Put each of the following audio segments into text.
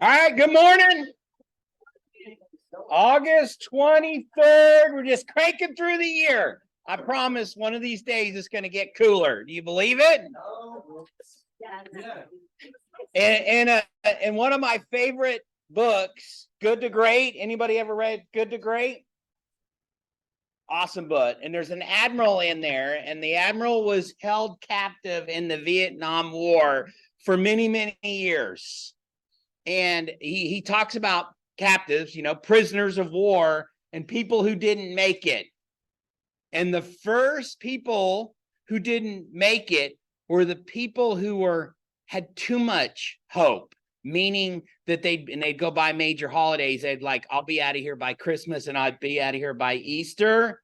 All right, good morning. August 23rd. We're just cranking through the year. I promise one of these days it's going to get cooler. Do you believe it? And one of my favorite books, Good to Great. Anybody ever read Good to Great? Awesome book. And there's an admiral in there, and the admiral was held captive in the Vietnam War for many, many years. And he talks about captives, prisoners of war and people who didn't make it. And the first people who didn't make it were the people who had too much hope, meaning that they'd go by major holidays. They'd like, I'll be out of here by Christmas and I'd be out of here by Easter.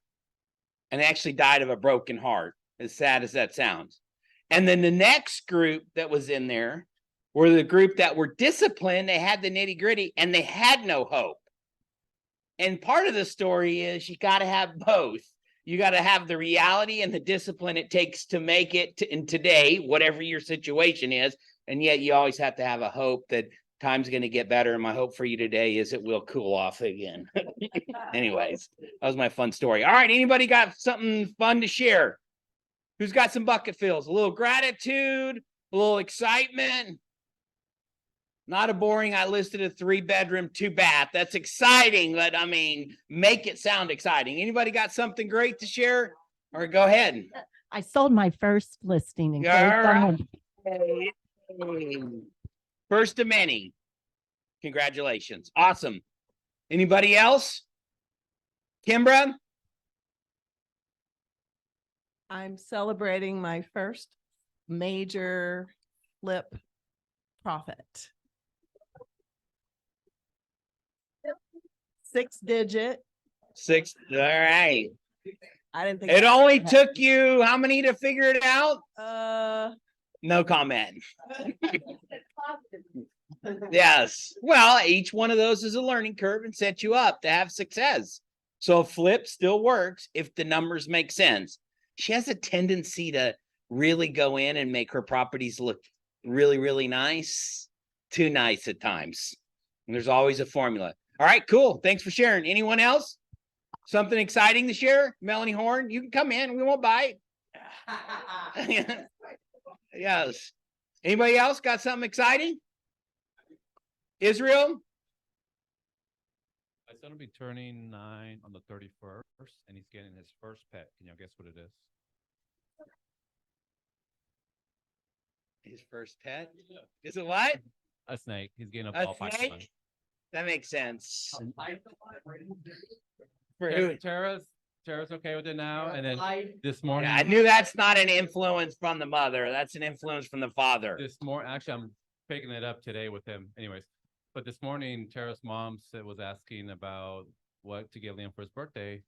And they actually died of a broken heart, as sad as that sounds. And then the next group that was in there were the group that were disciplined. They had the nitty gritty and they had no hope. And part of the story is you got to have both. You got to have the reality and the discipline it takes to make it in today, whatever your situation is. And yet you always have to have a hope that time's going to get better. And my hope for you today is it will cool off again. Anyways, that was my fun story. All right. Anybody got something fun to share? Who's got some bucket fills? A little gratitude, a little excitement. Not a boring, I listed a 3-bedroom, 2-bath. That's exciting, but make it sound exciting. Anybody got something great to share? Or go ahead. I sold my first listing. First of many. Congratulations. Awesome. Anybody else? Kimbra? I'm celebrating my first major flip profit. 6-digit. 6. All right. I didn't think it only took you how many to figure it out? No comment. Yes. Well, each one of those is a learning curve and sets you up to have success. So a flip still works if the numbers make sense. She has a tendency to really go in and make her properties look really, really nice. Too nice at times. And there's always a formula. All right, cool. Thanks for sharing. Anyone else? Something exciting to share? Melanie Horn, you can come in. We won't bite. Yes. Anybody else got something exciting? Israel? My son will be turning 9 on the 31st, and he's getting his first pet. Can you guess what it is? His first pet? Is it what? A snake. He's getting a A ball python. snake? That makes sense. Tara's okay with it now. And then this morning, Yeah, I knew that's not an influence from the mother. That's an influence from the father. actually, I'm picking it up today with him. Anyways, but this morning, Tara's mom was asking about what to get Liam for his birthday.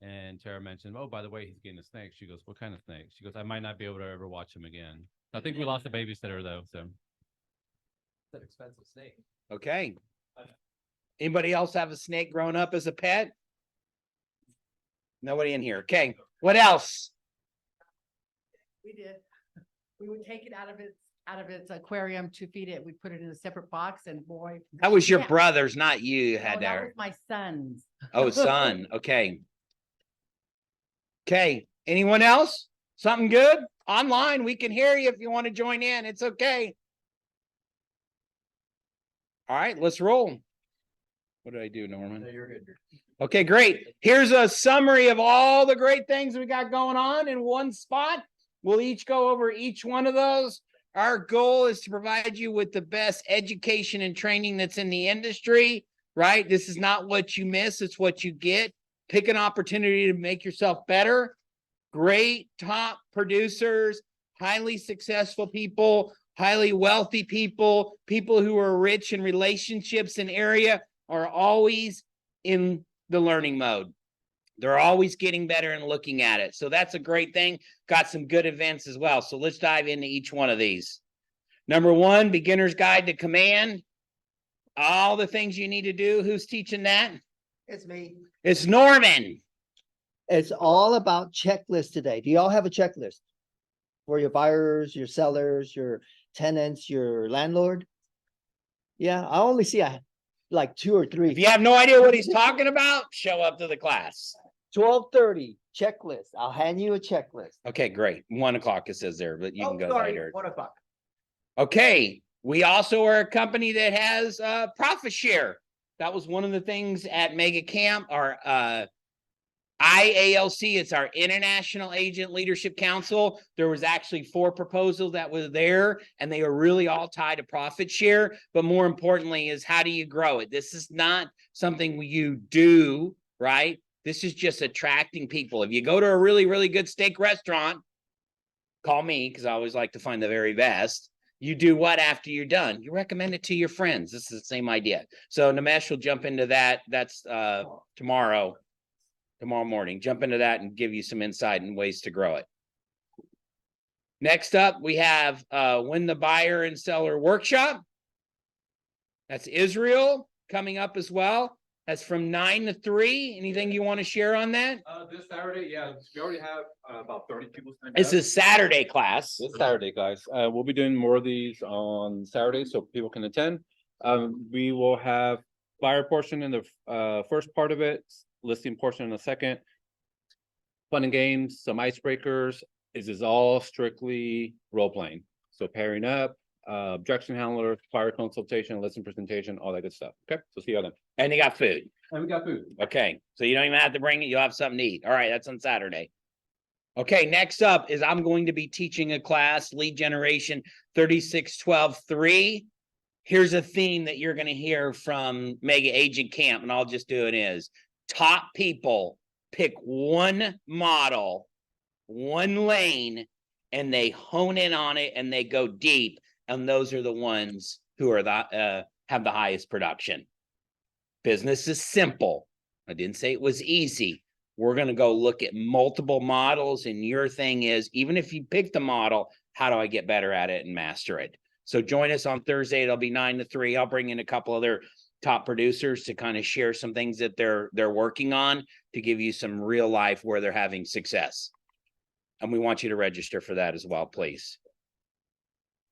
And Tara mentioned, oh, by the way, he's getting a snake. She goes, what kind of snake? She goes, I might not be able to ever watch him again. I think we lost a babysitter, though. So It's an expensive snake. Okay. Anybody else have a snake growing up as a pet? Nobody in here. Okay. What else? We did. We would take it out of its aquarium to feed it. We put it in a separate box, and boy, That was your Yeah. brother's, not you no, had that there. was my son's. Oh, son. Okay. Okay. Anyone else? Something good? Online, we can hear you if you want to join in. It's okay. All right, let's roll. What did I do, Norman? No, you're good. Okay, great. Here's a summary of all the great things we got going on in one spot. We'll each go over each one of those. Our goal is to provide you with the best education and training that's in the industry, right? This is not what you miss, it's what you get. Pick an opportunity to make yourself better. Great top producers, highly successful people, highly wealthy people, people who are rich in relationships and area are always in the learning mode. They're always getting better and looking at it. So that's a great thing. Got some good events as well. So let's dive into each one of these. Number 1, Beginner's Guide to Command. All the things you need to do. Who's teaching that? It's me. It's Norman. It's all about checklists today. Do y'all have a checklist for your buyers, your sellers, your tenants, your landlord? Yeah, I only see like 2 or 3. If you have no idea what he's talking about, show up to the class. 12:30 checklist. I'll hand you a checklist. Okay, great. 1 o'clock it says there, but you can Oh, go sorry, later. 1 o'clock. Okay, we also are a company that has profit share. That was one of the things at Mega Camp, our IALC, it's our International Agent Leadership Council. There was actually 4 proposals that were there, and they are really all tied to profit share. But more importantly is, how do you grow it? This is not something you do, right? This is just attracting people. If you go to a really, really good steak restaurant, call me, because I always like to find the very best. You do what after you're done? You recommend it to your friends. This is the same idea. So Nimesh will jump into that. That's tomorrow morning. Jump into that and give you some insight and ways to grow it. Next up, we have Win the Buyer and Seller Workshop. That's Israel coming up as well. That's from 9 to 3. Anything you want to share on that? This Saturday, yeah, we already have about 30 people signed It's up. a Saturday class. This Saturday, guys. We'll be doing more of these on Saturday so people can attend. We will have buyer portion in the first part of it, listing portion in the second. Fun and games, some icebreakers. This is all strictly role playing. So pairing up, objection handler, buyer consultation, listing presentation, all that good stuff. Okay, so see you then. And you got food. And we got food. Okay, so you don't even have to bring it. You'll have something to eat. All right, that's on Saturday. Okay, next up is I'm going to be teaching a class, Lead Generation 3612-3. Here's a theme that you're going to hear from Mega Agent Camp, and I'll just do it is top people pick one model, one lane, and they hone in on it and they go deep. And those are the ones who are the have the highest production. Business is simple. I didn't say it was easy. We're going to go look at multiple models, and your thing is, even if you pick the model, how do I get better at it and master it? So join us on Thursday. It'll be 9 to 3. I'll bring in a couple other top producers to kind of share some things that they're working on to give you some real life where they're having success. And we want you to register for that as well, please.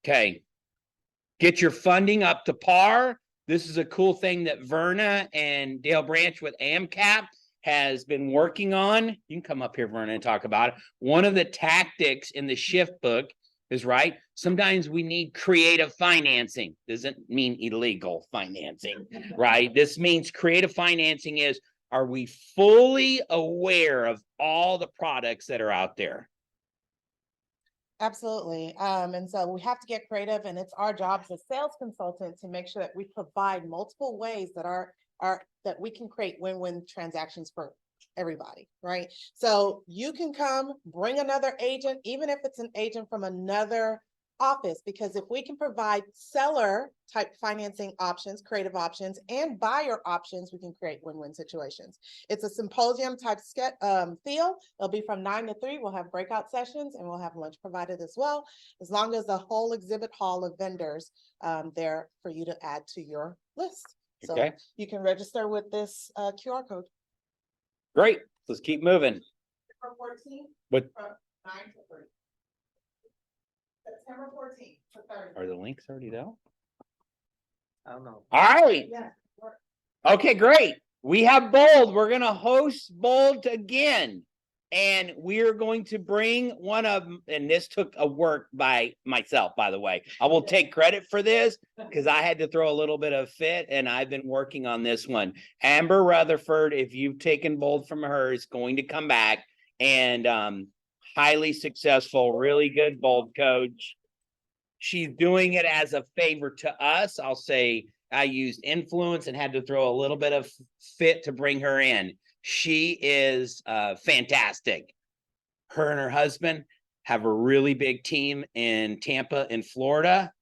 Okay. Get your funding up to par. This is a cool thing that Verna and Dale Branch with AMCAP has been working on. You can come up here, Verna, and talk about it. One of the tactics in the shift book is, right, sometimes we need creative financing. Doesn't mean illegal financing, right? This means creative financing is, are we fully aware of all the products that are out there? Absolutely. And so we have to get creative, and it's our job as a sales consultant to make sure that we provide multiple ways that that we can create win-win transactions for everybody, right? So you can come, bring another agent, even if it's an agent from another office, because if we can provide seller type financing options, creative options, and buyer options, we can create win-win situations. It's a symposium type feel. It'll be from 9 to 3. We'll have breakout sessions, and we'll have lunch provided as well, as long as the whole exhibit hall of vendors there for you to add to your list. So Okay. you can register with this QR code. Great. Let's keep moving. September 14th. What- From 9 to 3. September 14th to 30. Are the links already out? I don't know. All right. Yeah. Okay, great. We have Bold. We're going to host Bold again. And we're going to bring one of them. And this took a work by myself, by the way. I will take credit for this because I had to throw a little bit of fit, and I've been working on this one. Amber Rutherford, if you've taken Bold from her, is going to come back, and highly successful, really good Bold coach. She's doing it as a favor to us. I'll say I used influence and had to throw a little bit of fit to bring her in. She is fantastic. Her and her husband have a really big team in Tampa in Florida.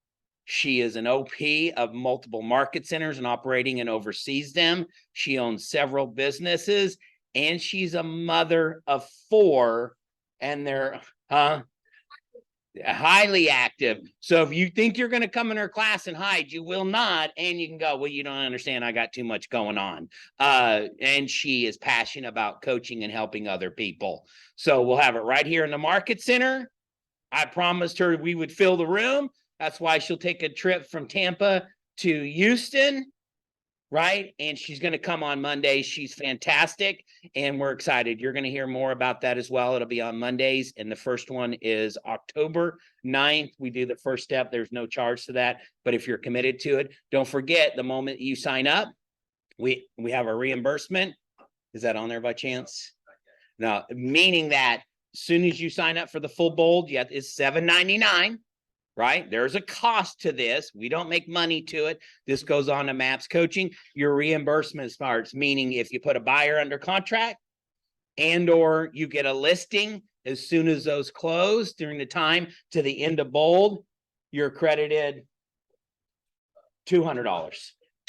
She is an OP of multiple market centers and operating and oversees them. She owns several businesses, and she's a mother of 4, and they're highly active. So if you think you're going to come in her class and hide, you will not. And you can go, well, you don't understand. I got too much going on. And she is passionate about coaching and helping other people. So we'll have it right here in the market center. I promised her we would fill the room. That's why she'll take a trip from Tampa to Houston, right? And she's going to come on Monday. She's fantastic. And we're excited. You're going to hear more about that as well. It'll be on Mondays. And the first one is October 9th. We do the first step. There's no charge to that. But if you're committed to it, don't forget the moment you sign up, we have a reimbursement. Is that on there by chance? No, meaning that as soon as you sign up for the full bold, yet it's $7.99. Right? There's a cost to this. We don't make money to it. This goes on to MAPS coaching. Your reimbursement starts, meaning if you put a buyer under contract and or you get a listing, as soon as those close during the time to the end of bold, you're credited $200.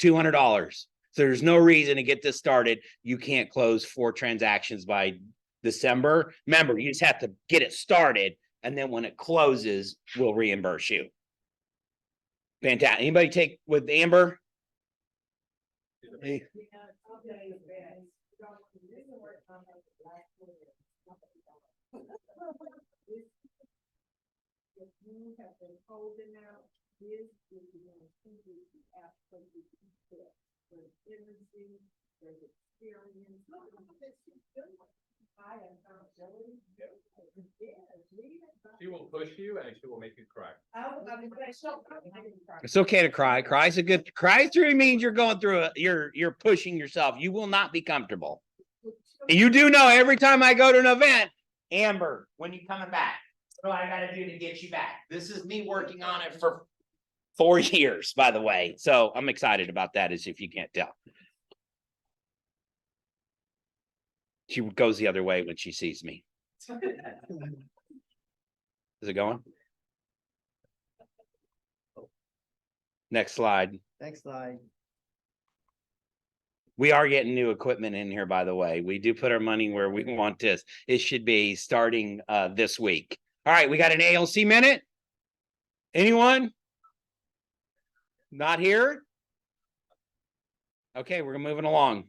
$200. So there's no reason to get this started. You can't close 4 transactions by December. Remember, you just have to get it started. And then when it closes, we'll reimburse you. Fantastic. Anybody take with Amber? Hey. She will push you and she will make you cry. It's okay to cry. Cry through means you're going through you're pushing yourself. You will not be comfortable. And you do know every time I go to an event, Amber, when you coming back? What do I gotta do to get you back? This is me working on it for 4 years, by the way. So I'm excited about that, as if you can't tell. She goes the other way when she sees me. Is it going? Next slide. Next slide. We are getting new equipment in here, by the way. We do put our money where we want this. It should be starting this week. All right, we got an ALC minute. Anyone? Not here? Okay, we're moving along.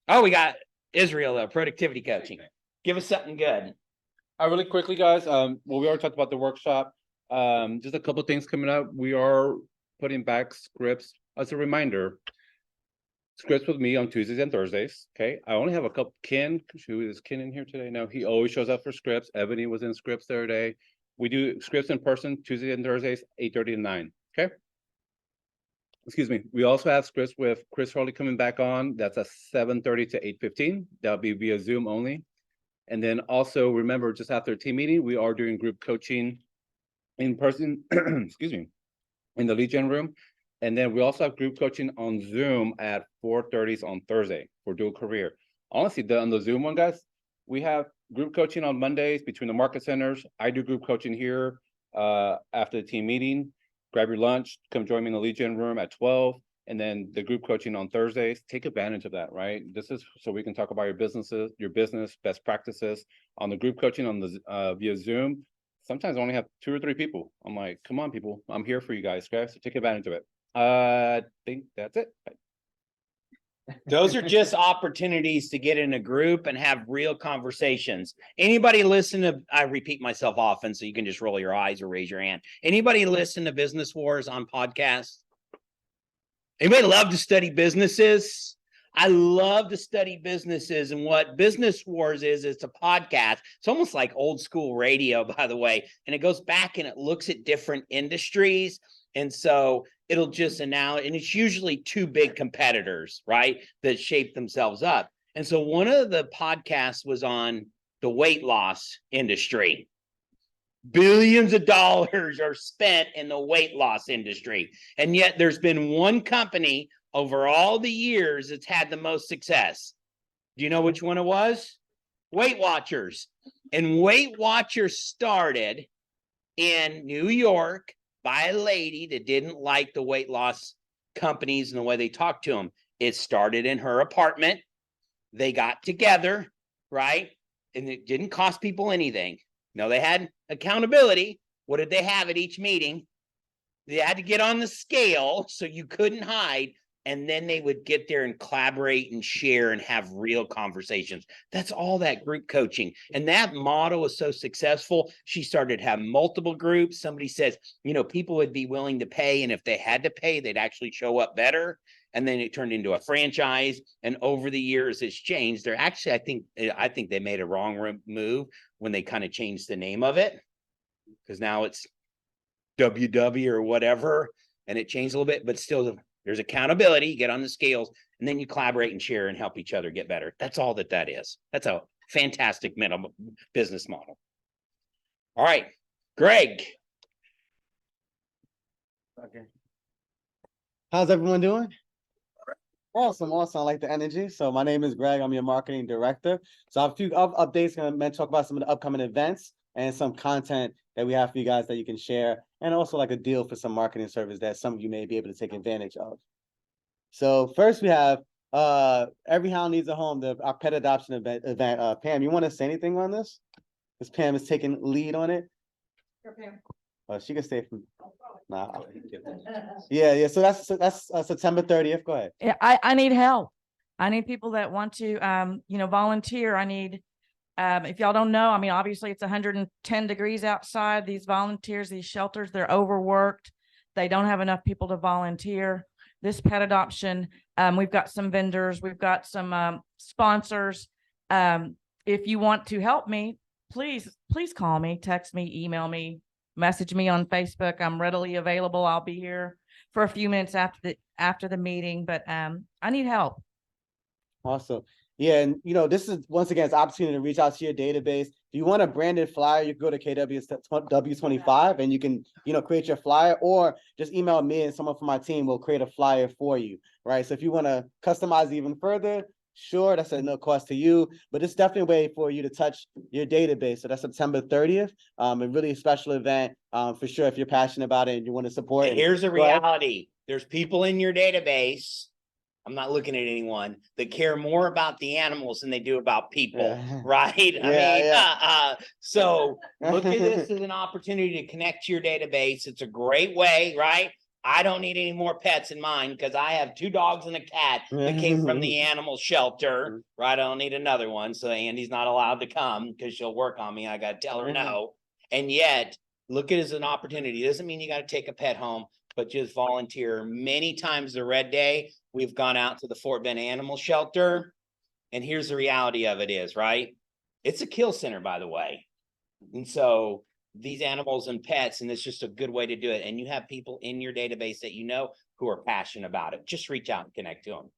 Oh, we got Israel, though, productivity coaching. Give us something good. Really quickly, guys, well, we already talked about the workshop. Just a couple things coming up. We are putting back scripts as a reminder. Scripts with me on Tuesdays and Thursdays. Okay, I only have a couple. Ken, who is Ken in here today? No, he always shows up for scripts. Ebony was in scripts the other day. We do scripts in person Tuesdays and Thursdays, 8:30 to 9. Okay. Excuse me. We also have scripts with Chris Hurley coming back on. That's at 7:30 to 8:15. That'll be via Zoom only. And then also remember, just after a team meeting, we are doing group coaching in person, excuse me, in the lead gen room. And then we also have group coaching on Zoom at 4:30 on Thursday for dual career. Honestly, on the Zoom one, guys, we have group coaching on Mondays between the market centers. I do group coaching here after the team meeting. Grab your lunch, come join me in the lead gen room at 12. And then the group coaching on Thursdays, take advantage of that, right? This is so we can talk about your business, best practices. On the group coaching on the via Zoom, sometimes I only have 2 or 3 people. I'm like, come on, people, I'm here for you guys, okay? So take advantage of it. I think that's it. Those are just opportunities to get in a group and have real conversations. Anybody listen to, I repeat myself often, so you can just roll your eyes or raise your hand. Anybody listen to Business Wars on podcasts? Anybody love to study businesses? I love to study businesses, and what Business Wars is, it's a podcast. It's almost like old school radio, by the way, and it goes back and it looks at different industries. And so it'll just and it's usually 2 big competitors, right, that shape themselves up. And so one of the podcasts was on the weight loss industry. Billions of dollars are spent in the weight loss industry. And yet there's been one company over all the years that's had the most success. Do you know which one it was? Weight Watchers. And Weight Watchers started in New York by a lady that didn't like the weight loss companies and the way they talked to them. It started in her apartment. They got together, right? And it didn't cost people anything. No, they had accountability. What did they have at each meeting? They had to get on the scale, so you couldn't hide. And then they would get there and collaborate and share and have real conversations. That's all that group coaching. And that model was so successful. She started to have multiple groups. Somebody says, people would be willing to pay. And if they had to pay, they'd actually show up better. And then it turned into a franchise. And over the years, it's changed. They're actually, I think they made a wrong move when they kind of changed the name of it. Because now it's WW or whatever. And it changed a little bit, but still there's accountability. You get on the scales and then you collaborate and share and help each other get better. That's all that is. That's a fantastic business model. All right, Greg. Okay. How's everyone doing? Awesome, awesome. I like the energy. So my name is Greg. I'm your marketing director. So I have a few updates. Gonna talk about some of the upcoming events and some content that we have for you guys that you can share, and also like a deal for some marketing service that some of you may be able to take advantage of. So first we have Every Hound Needs a Home, our pet adoption event. Pam, you want to say anything on this? Because Pam is taking lead on it. Sure, Pam. She can stay from. Nah. Yeah. So that's September 30th. Go ahead. Yeah, I need help. I need people that want to, volunteer. I need, if y'all don't know, I mean, obviously it's 110 degrees outside. These volunteers, these shelters, they're overworked. They don't have enough people to volunteer. This pet adoption, we've got some vendors, we've got some sponsors. If you want to help me, please call me, text me, email me, message me on Facebook. I'm readily available. I'll be here for a few minutes after the meeting, but I need help. Awesome. Yeah, and this is once again, it's an opportunity to reach out to your database. If you want a branded flyer, you can go to KW25 and you can, create your flyer, or just email me and someone from my team will create a flyer for you, right? So if you want to customize it even further, sure, that's at no cost to you, but it's definitely a way for you to touch your database. So that's September 30th, a really special event for sure if you're passionate about it and you want to support it. Here's the reality. There's people in your database, I'm not looking at anyone, that care more about the animals than they do about people, Yeah. right? So look at this as an opportunity to connect to your database. It's a great way, right? I don't need any more pets in mine because I have 2 dogs and a cat that came from the animal shelter, right? I don't need another one. So Andy's not allowed to come because she'll work on me. I got to tell her no. And yet, look at it as an opportunity. It doesn't mean you got to take a pet home, but just volunteer. Many times the Red Day, we've gone out to the Fort Bend Animal Shelter. And here's the reality of it is, right? It's a kill center, by the way. And so these animals and pets, and it's just a good way to do it. And you have people in your database that who are passionate about it. Just reach out and connect to them.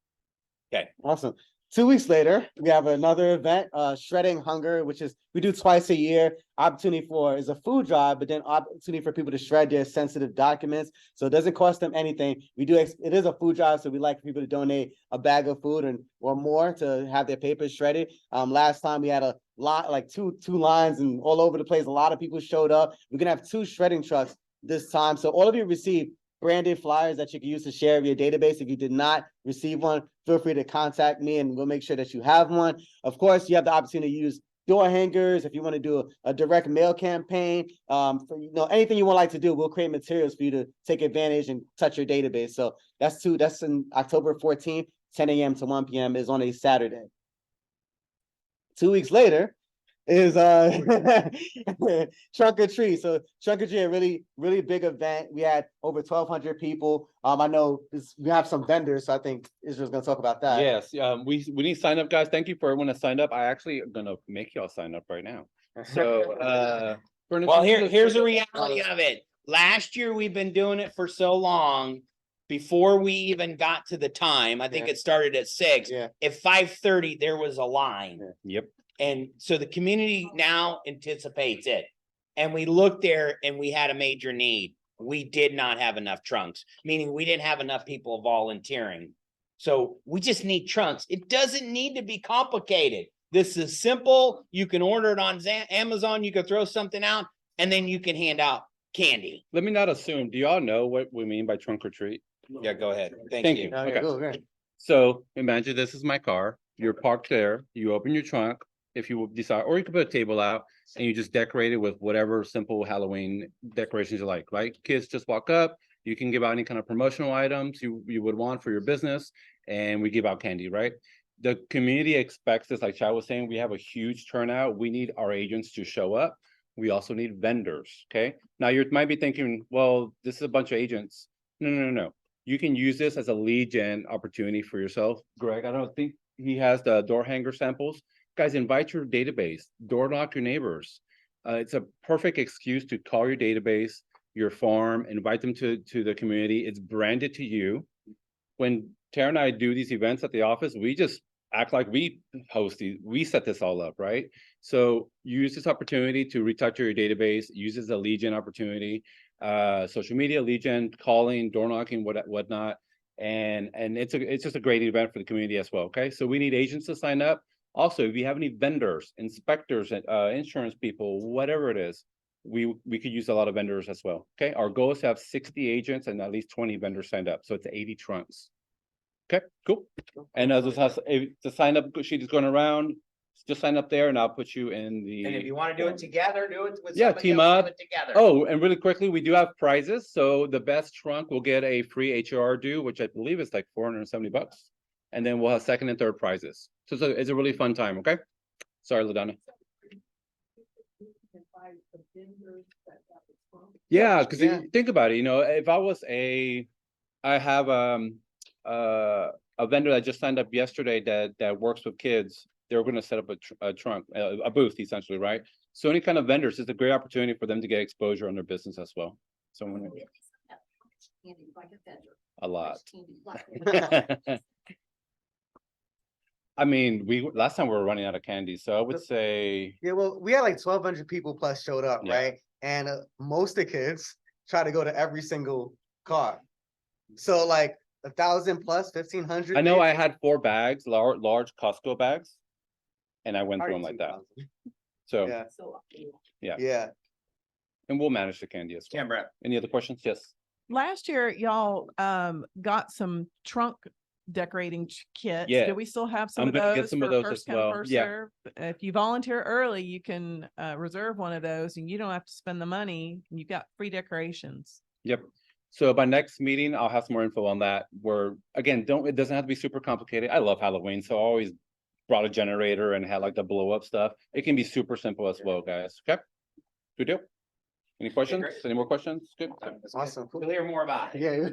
Okay. Awesome. 2 weeks later, we have another event, Shredding Hunger, which is we do twice a year. Opportunity is a food drive, but then opportunity for people to shred their sensitive documents. So it doesn't cost them anything. It is a food drive, so we like people to donate a bag of food or more to have their papers shredded. Last time we had a lot, like two lines and all over the place. A lot of people showed up. We're gonna have 2 shredding trucks this time. So all of you receive branded flyers that you can use to share with your database. If you did not receive one, feel free to contact me and we'll make sure that you have one. Of course, you have the opportunity to use door hangers. If you want to do a direct mail campaign, anything you would like to do, we'll create materials for you to take advantage and touch your database. So that's in October 14th, 10 a.m. to 1 p.m. is on a Saturday. 2 weeks later is Trunk or Treat. So Trunk or Treat, a really, really big event. We had over 1,200 people. I know we have some vendors, so I think Israel's gonna talk about that. Yes, we need sign up, guys. Thank you for everyone that signed up. I actually am gonna make y'all sign up right now. So Well, here's the reality of it. Last year, we've been doing it for so long. Before we even got to the time, I think it started at 6. Yeah. At 5:30, there was a line. Yep. And so the community now anticipates it. And we looked there and we had a major need. We did not have enough trunks, meaning we didn't have enough people volunteering. So we just need trunks. It doesn't need to be complicated. This is simple. You can order it on Amazon. You can throw something out and then you can hand out candy. Let me not assume. Do y'all know what we mean by trunk or treat? Yeah, go ahead. Thank you. Okay, Okay. cool, great. So imagine this is my car. You're parked there. You open your trunk if you decide, or you can put a table out and you just decorate it with whatever simple Halloween decorations you like, right? Kids just walk up, You can give out any kind of promotional items you would want for your business, and we give out candy, right? The community expects this, like Chad was saying, we have a huge turnout. We need our agents to show up. We also need vendors, okay? Now you might be thinking, well, this is a bunch of agents. No. You can use this as a lead gen opportunity for yourself. Greg, I don't think he has the door hanger samples. Guys, invite your database, door knock your neighbors. It's a perfect excuse to call your database, your farm, invite them to the community. It's branded to you. When Tara and I do these events at the office, we just act like we host these, we set this all up, right? So use this opportunity to reach out to your database, use this as a lead gen opportunity, social media, lead gen, calling, door knocking, whatnot. And it's just a great event for the community as well, okay? So we need agents to sign up. Also, if you have any vendors, inspectors, insurance people, whatever it is, we could use a lot of vendors as well, okay? Our goal is to have 60 agents and at least 20 vendors signed up, so it's 80 trunks. Okay, cool. And the sign up sheet is going around, just sign up there and I'll put you in the. And if you want to do it together, do it with Yeah, somebody team else, do up. it together. Oh, and really quickly, we do have prizes. So the best trunk will get a free HOR due, which I believe is like $470. And then we'll have second and third prizes. So it's a really fun time, okay? Sorry, LaDonna. Yeah, because think about it, you know, if I was I have a vendor that just signed up yesterday that works with kids. They're going to set up a trunk, a booth essentially, right? So any kind of vendors is a great opportunity for them to get exposure on their business as well. So when a lot. I mean, last time we were running out of candy, so I would say. Yeah, well, we had like 1,200 people plus showed up, Yeah. right? And most of the kids try to go to every single car. So like 1,000 plus 1,500. I know I had 4 bags, large Costco bags, and I went through them like that. So, Yeah. yeah. And we'll manage the candy as well. Canberra. Any other questions? Yes. Last year, y'all got some trunk decorating kits. Yeah. Do we still have some I'm of gonna get those some of for those first as come, well. first Yeah. serve? If you volunteer early, you can reserve one of those and you don't have to spend the money. You got free decorations. Yep. So by next meeting, I'll have some more info on that. Where again, it doesn't have to be super complicated. I love Halloween, so I always brought a generator and had like the blow up stuff. It can be super simple as well, guys. Okay. Good deal. Any questions? great. Any more questions? Good. Awesome. We'll hear more about it. Yeah,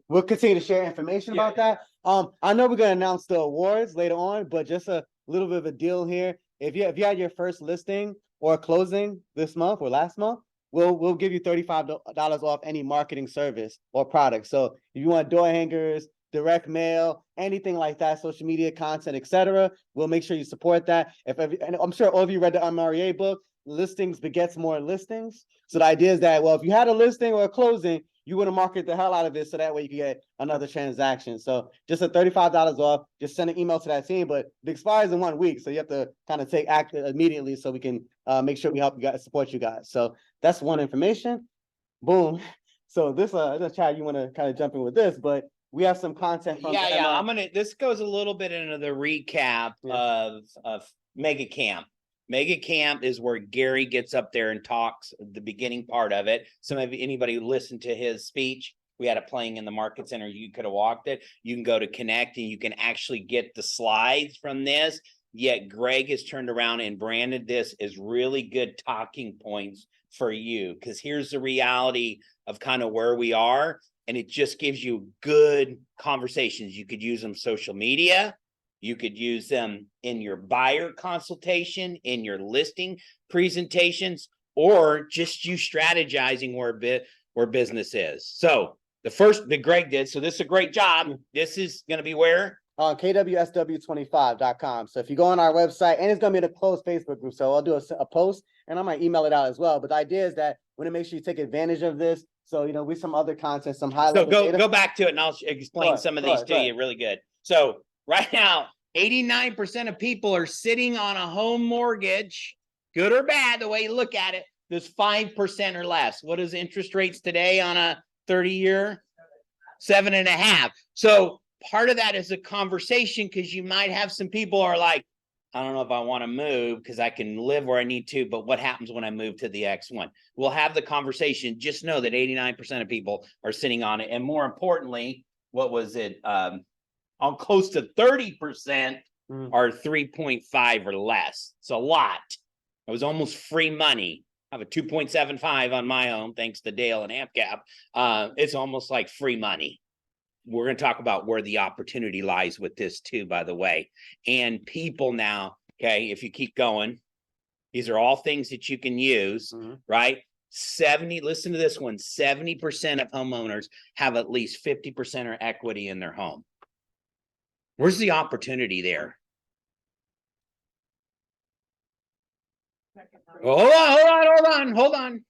we'll continue to share information about that. I know we're gonna announce the awards later on, but just a little bit of a deal here. If you had your first listing or closing this month or last month, we'll give you $35 off any marketing service or product. So if you want door hangers, direct mail, anything like that, social media content, etc., we'll make sure you support that. And I'm sure all of you read the MREA book. Listings begets more listings. So the idea is that, well, if you had a listing or a closing, you want to market the hell out of it so that way you can get another transaction. So just a $35 off, just send an email to that team, but it expires in 1 week. So you have to kind of take action immediately so we can make sure we help you guys, support you guys. So that's one information. Boom. So this, Chad, you want to kind of jump in with this, but we have some content from This goes a little bit into the recap of Mega Camp. Mega Camp is where Gary gets up there and talks the beginning part of it. Anybody who listened to his speech, we had it playing in the market center. You could have walked it. You can go to Connect and you can actually get the slides from this. Yet Greg has turned around and branded this as really good talking points for you. Because here's the reality of kind of where we are. And it just gives you good conversations. You could use them social media. You could use them in your buyer consultation, in your listing presentations, or just you strategizing where business is. So the first that Greg did, so this is a great job. This is going to be where? KWSW25.com. So if you go on our website, and it's going to be in a closed Facebook group, so I'll do a post and I might email it out as well. But the idea is that we want to make sure you take advantage of this. So, you know, with some other content, some highlights. So go back to it and I'll explain some of these to you really good. So right now, 89% of people are sitting on a home mortgage, good or bad, the way you look at it, there's 5% or less. What is interest rates today on a 30-year? 7.5. So part of that is a conversation because you might have some people are like, I don't know if I want to move because I can live where I need to, but what happens when I move to the X one? We'll have the conversation. Just know that 89% of people are sitting on it. And more importantly, what was it? On close to 30% Mm. are 3.5 or less. It's a lot. It was almost free money. I have a 2.75 on my home, thanks to Dale and AmpCap. It's almost like free money. We're going to talk about where the opportunity lies with this too, by the way. And people now, okay, if you keep going, these are all things that you can use, Mhm. right? Listen to this one, 70% of homeowners have at least 50% or equity in their home. Where's the opportunity there? Hold on.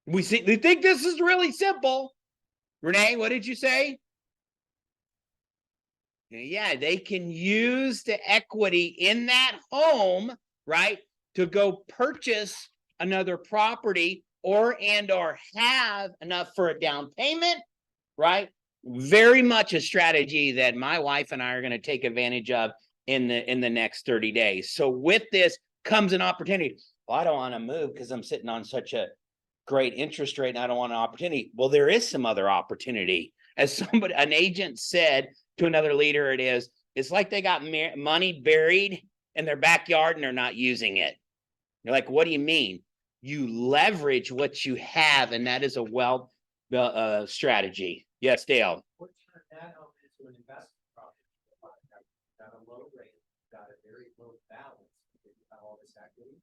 We think this is really simple. Renee, what did you say? Yeah, they can use the equity in that home, right, to go purchase another property or have enough for a down payment, right? Very much a strategy that my wife and I are going to take advantage of in the next 30 days. So with this comes an opportunity. Well, I don't want to move because I'm sitting on such a great interest rate and I don't want an opportunity. Well, there is some other opportunity. As an agent said to another leader, it's like they got money buried in their backyard and they're not using it. You're like, what do you mean? You leverage what you have, and that is a wealth strategy. Yes, Dale. What turned that home into an investment property? Got a low rate, got a very low balance, because you have all this equity.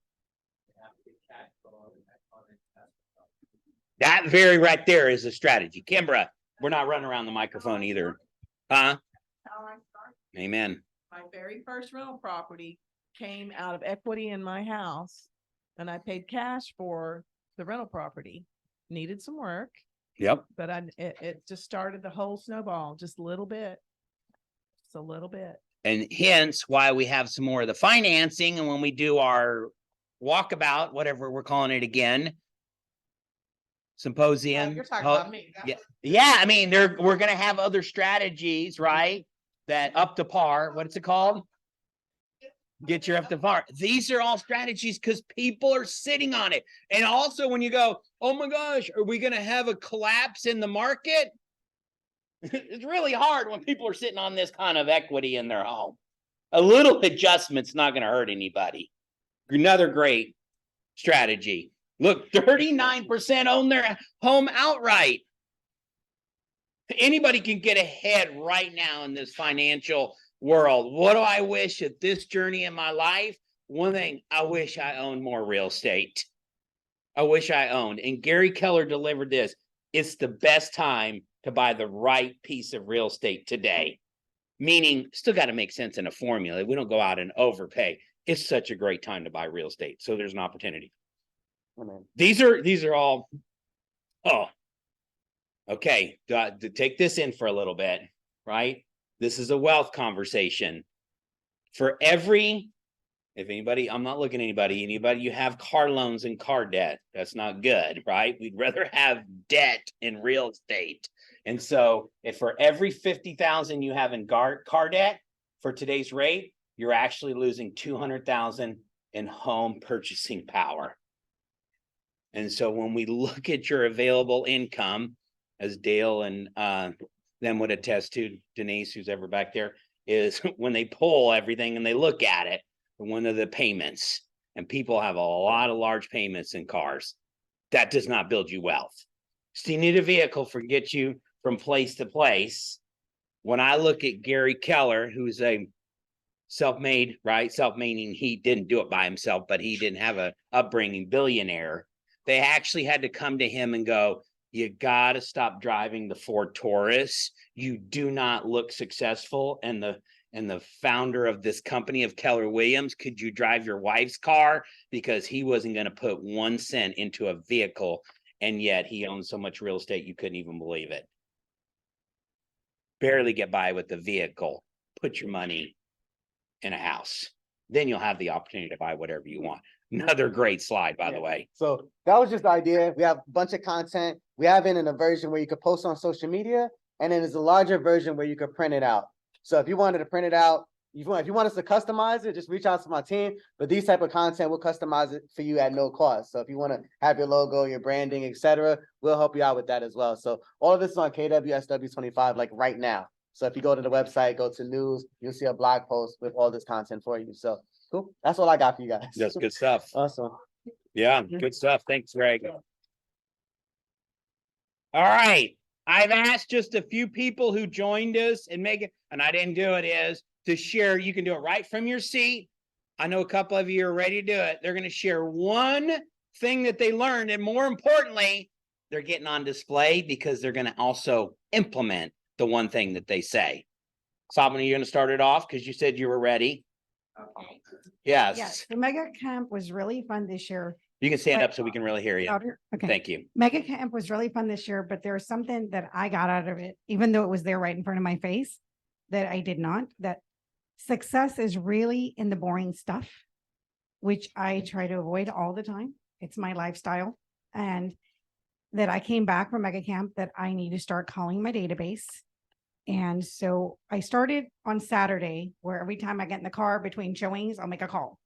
You have to get cash flow on an investment property. That very right there is a strategy. Kimbra, we're not running around the microphone either. Huh? Amen. My very first rental property came out of equity in my house, and I paid cash for the rental property. Needed some work, Yep. but it just started the whole snowball, just a little bit. Just a little bit. And hence why we have some more of the financing. And when we do our walkabout, whatever we're calling it again, symposium. You're talking ho- about me. Yeah, yeah. I mean, we're gonna have other strategies, right? That up to par. What's it called? Get your up to par. These are all strategies because people are sitting on it. And also, when you go, oh my gosh, are we gonna have a collapse in the market? It's really hard when people are sitting on this kind of equity in their home. A little adjustment's not gonna hurt anybody. Another great strategy. Look, 39% own their home outright. Anybody can get ahead right now in this financial world. What do I wish at this journey in my life? One thing, I wish I owned more real estate. I wish I owned. And Gary Keller delivered this. It's the best time to buy the right piece of real estate today. Meaning, still got to make sense in a formula. We don't go out and overpay. It's such a great time to buy real estate. So there's an opportunity. Amen. These are all, okay, to take this in for a little bit, right? This is a wealth conversation. For if anybody, I'm not looking at anybody you have car loans and car debt, that's not good, right? We'd rather have debt in real estate. And so if for every 50,000 you have in car debt, for today's rate, you're actually losing 200,000 in home purchasing power. And so when we look at your available income, as Dale and them would attest to, Denise, who's ever back there, is when they pull everything and they look at it, one of the payments, and people have a lot of large payments in cars, that does not build you wealth. So you need a vehicle for get you from place to place. When I look at Gary Keller, who's a self-made, right? Self-made, he didn't do it by himself, but he didn't have a upbringing billionaire. They actually had to come to him and go, you got to stop driving the Ford Taurus. You do not look successful. And the founder of this company of Keller Williams, could you drive your wife's car? Because he wasn't going to put 1 cent into a vehicle. And yet he owns so much real estate, you couldn't even believe it. Barely get by with the vehicle. Put your money in a house. Then you'll have the opportunity to buy whatever you want. Another great slide, by the way. So that was just the idea. We have a bunch of content. We have it in a version where you could post on social media, and then there's a larger version where you could print it out. So if you wanted to print it out, if you want us to customize it, just reach out to my team. But these type of content, we'll customize it for you at no cost. So if you want to have your logo, your branding, etc., we'll help you out with that as well. So all of this is on KWSW25 like right now. So if you go to the website, go to news, you'll see a blog post with all this content for you. So cool. That's all I got for you guys. That's good stuff. Awesome. Yeah, good stuff. Thanks, Greg. All right. I've asked just a few people who joined us and and I didn't do it, is to share. You can do it right from your seat. I know a couple of you are ready to do it. They're going to share one thing that they learned. And more importantly, they're getting on display because they're going to also implement the one thing that they say. Solomon, you're going to start it off because you said you were ready. Okay. Yes. Yes, the mega camp was really fun this year. You can stand up so we can really hear you. Louder? Okay. Thank you. Mega camp was really fun this year, but there's something that I got out of it, even though it was there right in front of my face, that I did not, that success is really in the boring stuff, which I try to avoid all the time. It's my lifestyle. And that I came back from mega camp that I need to start calling my database. And so I started on Saturday, where every time I get in the car between showings, I'll make a call.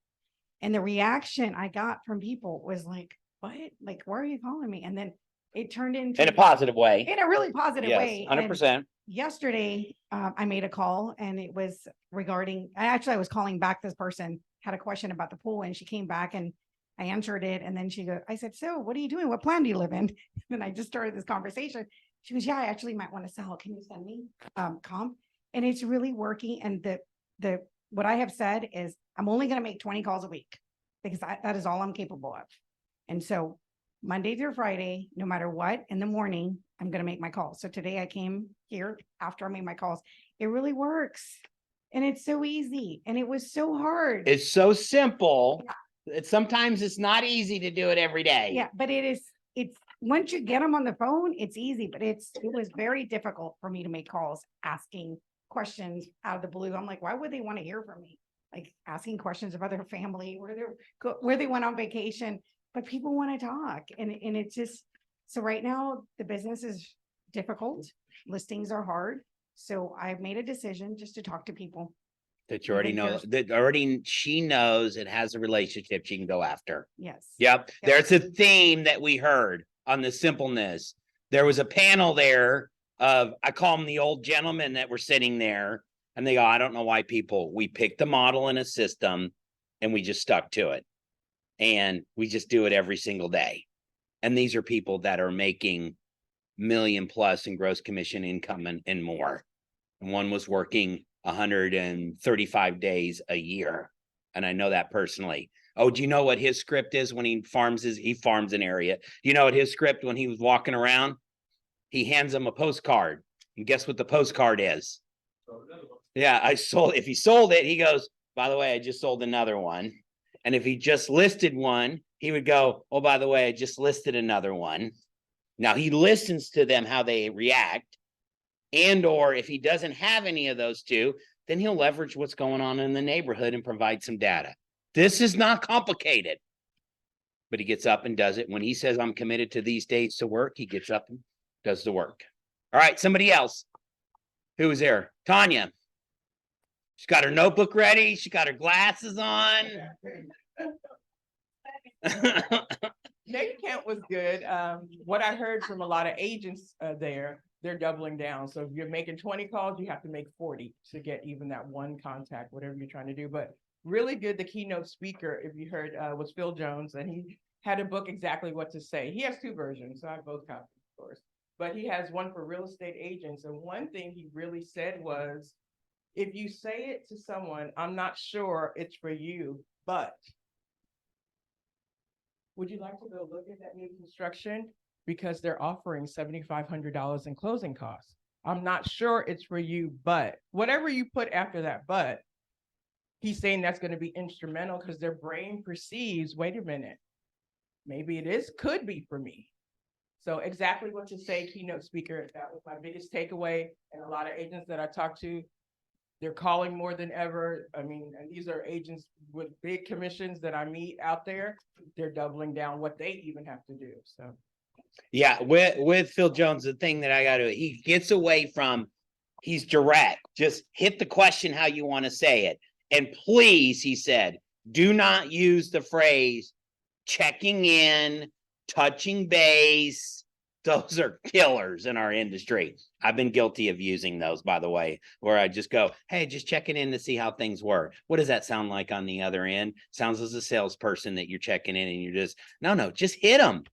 And the reaction I got from people was like, what? Like, why are you calling me? And then it turned into In a positive way. in a really positive Yes, way. And 100%. yesterday, I made a call and it was regarding, I was calling back this person, had a question about the pool, and she came back and I answered it. And then I said, so what are you doing? What plan do you live in? And I just started this conversation. She goes, yeah, I actually might want to sell. Can you send me comp? And it's really working. And what I have said is I'm only going to make 20 calls a week because that is all I'm capable of. And so Monday through Friday, no matter what, in the morning, I'm going to make my calls. So today I came here after I made my calls. It really works. And it's so easy. And it was so hard. It's so simple. Sometimes it's not easy to do it every day. Yeah, but it's once you get them on the phone, it's easy, but it was very difficult for me to make calls asking questions out of the blue. I'm like, why would they want to hear from me? Like asking questions about their family, where they went on vacation, but people want to talk. And it's just, so right now the business is difficult. Listings are hard. So I've made a decision just to talk to people. That you already know, she knows it has a relationship she can go after. Yes. Yep. There's a theme that we heard on the simpleness. There was a panel there of, I call them the old gentlemen that were sitting there, and they go, I don't know why we picked the model in a system and we just stuck to it. And we just do it every single day. And these are people that are making $1 million+ in gross commission income and more. And one was working 135 days a year. And I know that personally. Oh, do you know what his script is when he farms an area? Do you know what his script when he was walking around? He hands them a postcard. And guess what the postcard is? Yeah, if he sold it, he goes, by the way, I just sold another one. And if he just listed one, he would go, oh, by the way, I just listed another one. Now he listens to them, how they react. And or if he doesn't have any of those two, then he'll leverage what's going on in the neighborhood and provide some data. This is not complicated, but he gets up and does it. When he says, I'm committed to these days to work, he gets up and does the work. All right, somebody else. Who was there? Tanya. She's got her notebook ready. She got her glasses on. Mega Camp was good. What I heard from a lot of agents there, they're doubling down. So if you're making 20 calls, you have to make 40 to get even that one contact, whatever you're trying to do. But really good. The keynote speaker, if you heard, was Phil Jones, and he had a book exactly what to say. He has 2 versions, so I have both copies, of course. But he has one for real estate agents. And one thing he really said was, if you say it to someone, I'm not sure it's for you, but would you like to go look at that new construction? Because they're offering $7,500 in closing costs. I'm not sure it's for you, but whatever you put after that, but he's saying that's going to be instrumental because their brain perceives, wait a minute, maybe could be for me. So exactly what to say, keynote speaker. That was my biggest takeaway. And a lot of agents that I talked to, they're calling more than ever. I mean, and these are agents with big commissions that I meet out there. They're doubling down what they even have to do. So, yeah, with Phil Jones, the thing that I got to, he gets away from, He's direct. Just hit the question how you want to say it. And please, he said, do not use the phrase checking in, touching base. Those are killers in our industry. I've been guilty of using those, by the way, where I just go, hey, just checking in to see how things were. What does that sound like on the other end? Sounds as a salesperson that you're checking in and you're just, no, just hit them.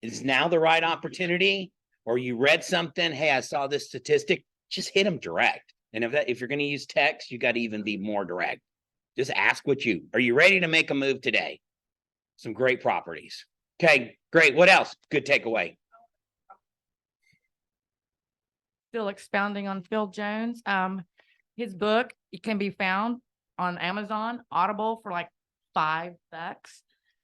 Is now the right opportunity? Or you read something, hey, I saw this statistic, just hit them direct. And if you're going to use text, you got to even be more direct. Just ask are you ready to make a move today? Some great properties. Okay, great. What else? Good takeaway. Still expounding on Phil Jones. His book, it can be found on Amazon, Audible for like $5.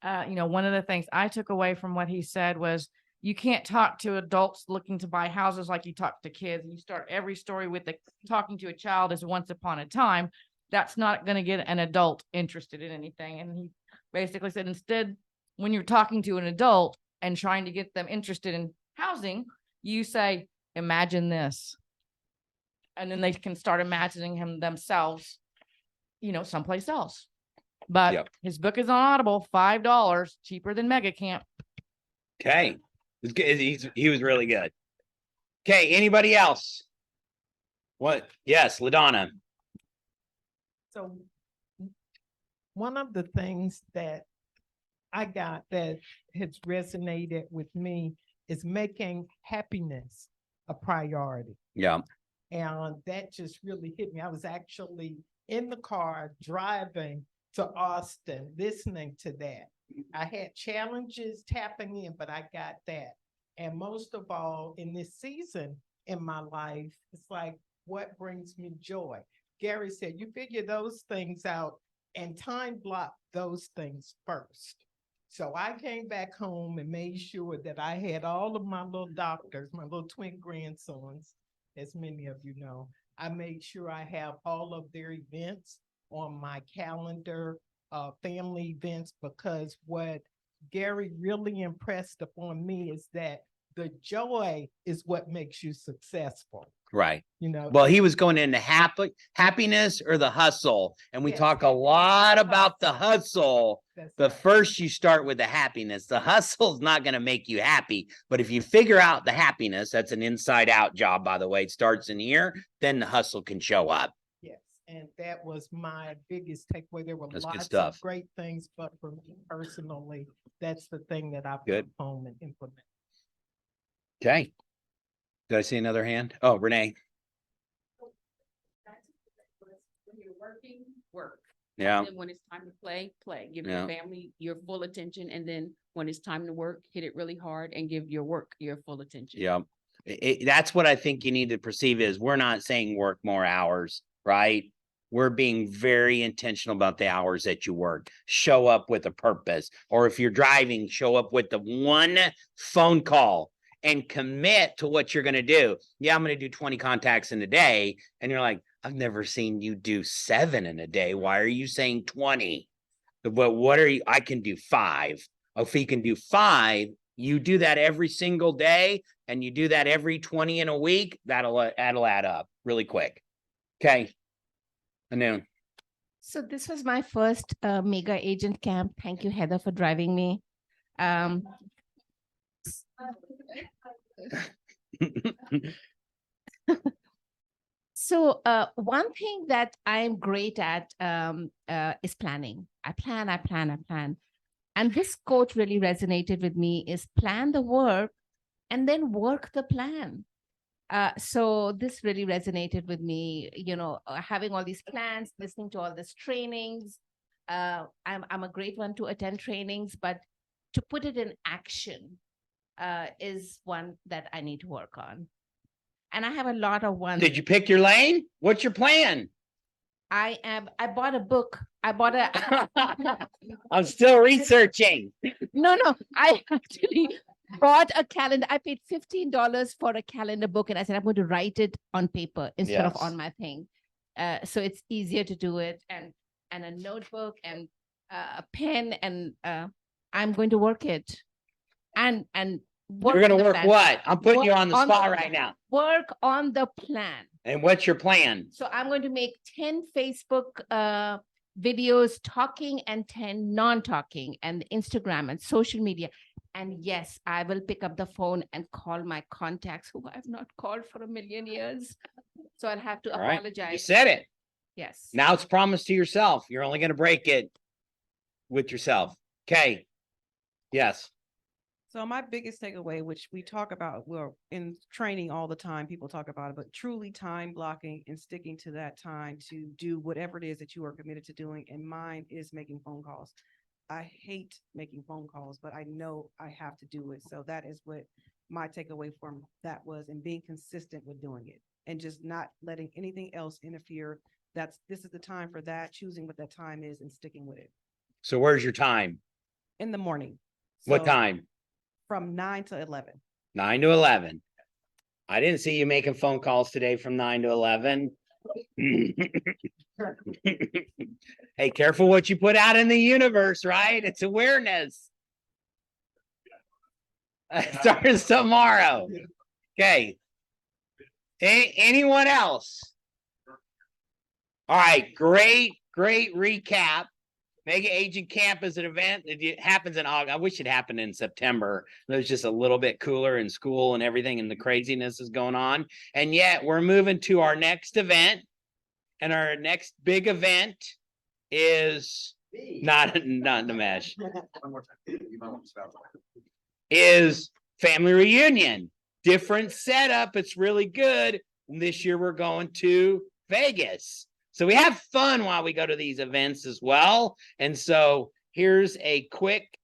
One of the things I took away from what he said was you can't talk to adults looking to buy houses like you talk to kids. You start every story with talking to a child as once upon a time. That's not going to get an adult interested in anything. And he basically said, instead, when you're talking to an adult and trying to get them interested in housing, you say, imagine this. And then they can start imagining themselves, someplace else. But Yep. His book is on Audible, $5, cheaper than Mega Camp. Okay. He was really good. Okay, anybody else? What? Yes, LaDonna. So one of the things that I got that has resonated with me is making happiness a priority. Yeah. And that just really hit me. I was actually in the car driving to Austin, listening to that. I had challenges tapping in, but I got that. And most of all, in this season in my life, it's like, what brings me joy? Gary said, you figure those things out and time block those things first. So I came back home and made sure that I had all of my little doctors, my little twin grandsons, as many of you know. I made sure I have all of their events on my calendar, family events, because what Gary really impressed upon me is that the joy is what makes you successful. Right. Well, Well, he was going into happiness or the hustle. And we Yes. talk a lot about the hustle, That's but right. first you start with the happiness. The hustle's not going to make you happy. But if you figure out the happiness, that's an inside out job, by the way. It starts in here, then the hustle can show up. Yes, and that was my biggest takeaway. There were That's good lots stuff. of great things, but for me personally, that's the thing that I Good. put home and implement. Okay. Did I see another hand? Oh, Renee. When you're working, work. Yeah. And when it's time to play, play. Give Yeah. your family your full attention. And then when it's time to work, hit it really hard and give your work your full attention. Yeah. That's what I think you need to perceive is we're not saying work more hours, right? We're being very intentional about the hours that you work. Show up with a purpose. Or if you're driving, show up with the one phone call and commit to what you're going to do. Yeah, I'm going to do 20 contacts in a day. And you're like, I've never seen you do 7 in a day. Why are you saying 20? But what are you? I can do 5. If you can do 5, you do that every single day and you do that every 20 in a week, that'll add up really quick. Okay. Anu. So this was my first mega agent camp. Thank you, Heather, for driving me. So one thing that I'm great at is planning. I plan. And this quote really resonated with me is plan the work and then work the plan. So this really resonated with me, having all these plans, listening to all these trainings. I'm a great one to attend trainings, but to put it in action is one that I need to work on. And I have a lot of ones. Did you pick your lane? What's your plan? I bought a book. I'm still researching. No, I actually bought a calendar. I paid $15 for a calendar book and I said, I'm going to write it on paper instead of Yes. on my thing. So it's easier to do it and a notebook and a pen and I'm going to work it. And You're gonna the work plan. what? I'm putting you Work on the spot right now. Work on the plan. And what's your plan? So I'm going to make 10 Facebook videos talking and 10 non-talking, and Instagram and social media. And yes, I will pick up the phone and call my contacts who I have not called for a million years. So I'll have to All right, you apologize. said it. Yes. Now it's promised to yourself. You're only gonna break it with yourself. Okay. Yes. So my biggest takeaway, which we talk about, well, in training all the time, people talk about it, but truly time blocking and sticking to that time to do whatever it is that you are committed to doing. And mine is making phone calls. I hate making phone calls, but I know I have to do it. So that is what my takeaway from that was, and being consistent with doing it and just not letting anything else interfere. This is the time for that, choosing what that time is and sticking with it So where's your time? in the morning. What So time? From 9 to 11. 9 to 11. I didn't see you making phone calls today from 9 to 11. Hey, careful what you put out in the universe, right? It's awareness. Starts tomorrow. Okay. Anyone else? All right, great recap. Mega Agent Camp is an event. It happens in August. I wish it happened in September. It was just a little bit cooler in school and everything, and the craziness is going on. And yet we're moving to our next event. And our next big event is not Namesh. Is family reunion. Different setup. It's really good. And this year we're going to Vegas. So we have fun while we go to these events as well. And so here's a quick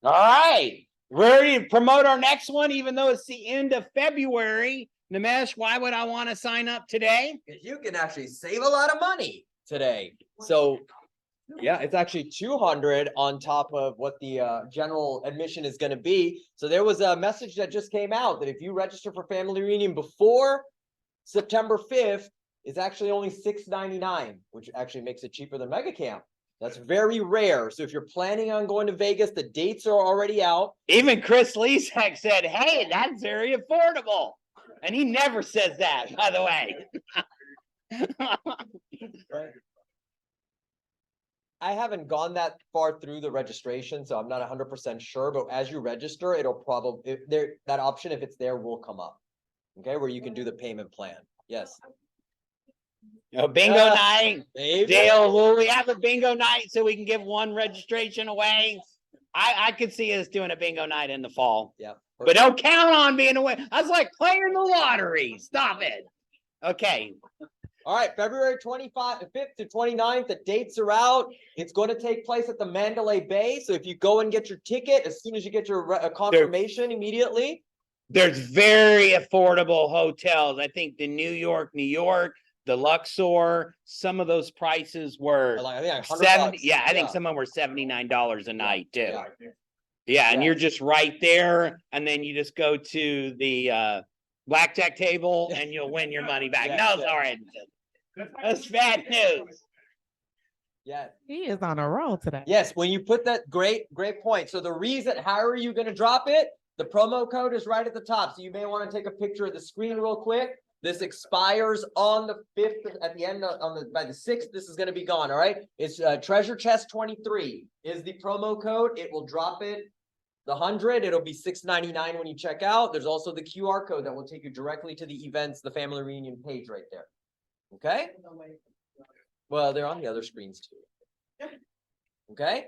all right. We're ready to promote our next one, even though it's the end of February. Namesh, why would I want to sign up today? Because you can actually save a lot of money today. So yeah, it's actually 200 on top of what the general admission is going to be. So there was a message that just came out that if you register for family reunion before September 5th, it's actually only $6.99, which actually makes it cheaper than Mega Camp. That's very rare. So if you're planning on going to Vegas, the dates are already out. Even Chris Lesak said, hey, that's very affordable. And he never says that, by the way. I haven't gone that far through the registration, so I'm not 100% sure, but as you register, it'll probably, that option, if it's there, will come up. Okay, where you can do the payment plan. Yes. Bingo night. Maybe. Dale, will we have a bingo night so we can give one registration away? I could see us doing a bingo night in the fall. Yeah. But don't count on being away. I was like playing the lottery. Stop it. Okay. All right, February 5th to 29th, the dates are out. It's going to take place at the Mandalay Bay. So if you go and get your ticket, as soon as you get your confirmation immediately. There's very affordable hotels. I think the New York, the Luxor, some of those prices were Like, I think $70. $100. Yeah, I think some of them were $79 a night too. Yeah. Yeah, and Yeah. you're just right there, and then you just go to the blackjack table and you'll win your money back. Yeah, No, yeah. sorry. That's bad news. Yeah. He is on a roll today. Yes, when you put that, great point. So the reason, how are you going to drop it? The promo code is right at the top. So you may want to take a picture of the screen real quick. This expires on the 5th at the end by the 6th. This is going to be gone. All right. It's Treasure Chest 23 is the promo code. It will drop it. The 100, it'll be $6.99 when you check out. There's also the QR code that will take you directly to the events, the family reunion page right there. Okay. Well, they're on the other screens too. Okay.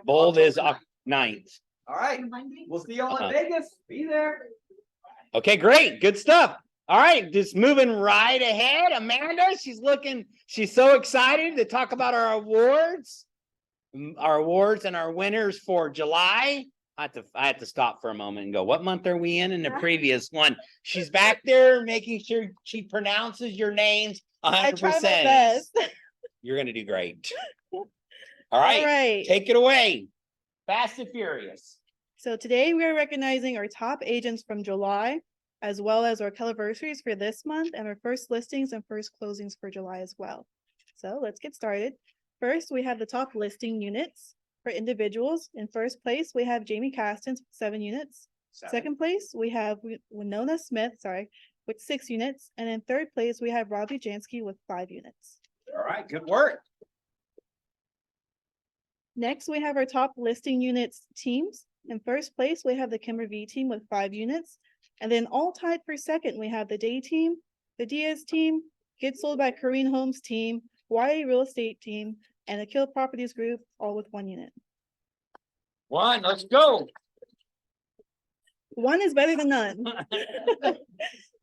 Bold is 9th. All right, we'll see y'all Uh-huh. in Vegas. Be there. Okay, great. Good stuff. All right, just moving right ahead. Amanda, she's so excited to talk about our awards. Our awards and our winners for July. I had to stop for a moment and go, what month are we in the previous one? She's back there making sure she pronounces your names 100%. You're gonna do great. All right, take it away. Fast and Furious. So today we are recognizing our top agents from July, as well as our anniversaries for this month and our first listings and first closings for July as well. So let's get started. First, we have the top listing units for individuals. In first place, we have Jamie Castens with 7 units. Second place, we have Winona Smith, with 6 units. And in third place, we have Robbie Jansky with 5 units. All right, good work. Next, we have our top listing units teams. In first place, we have the Kimber V team with 5 units. And then all tied for second, we have the Day team, the Diaz team, Get Sold by Kareen Homes team, YA Real Estate team, and the Kill Properties group, all with 1 unit. Let's go. 1 is better than none.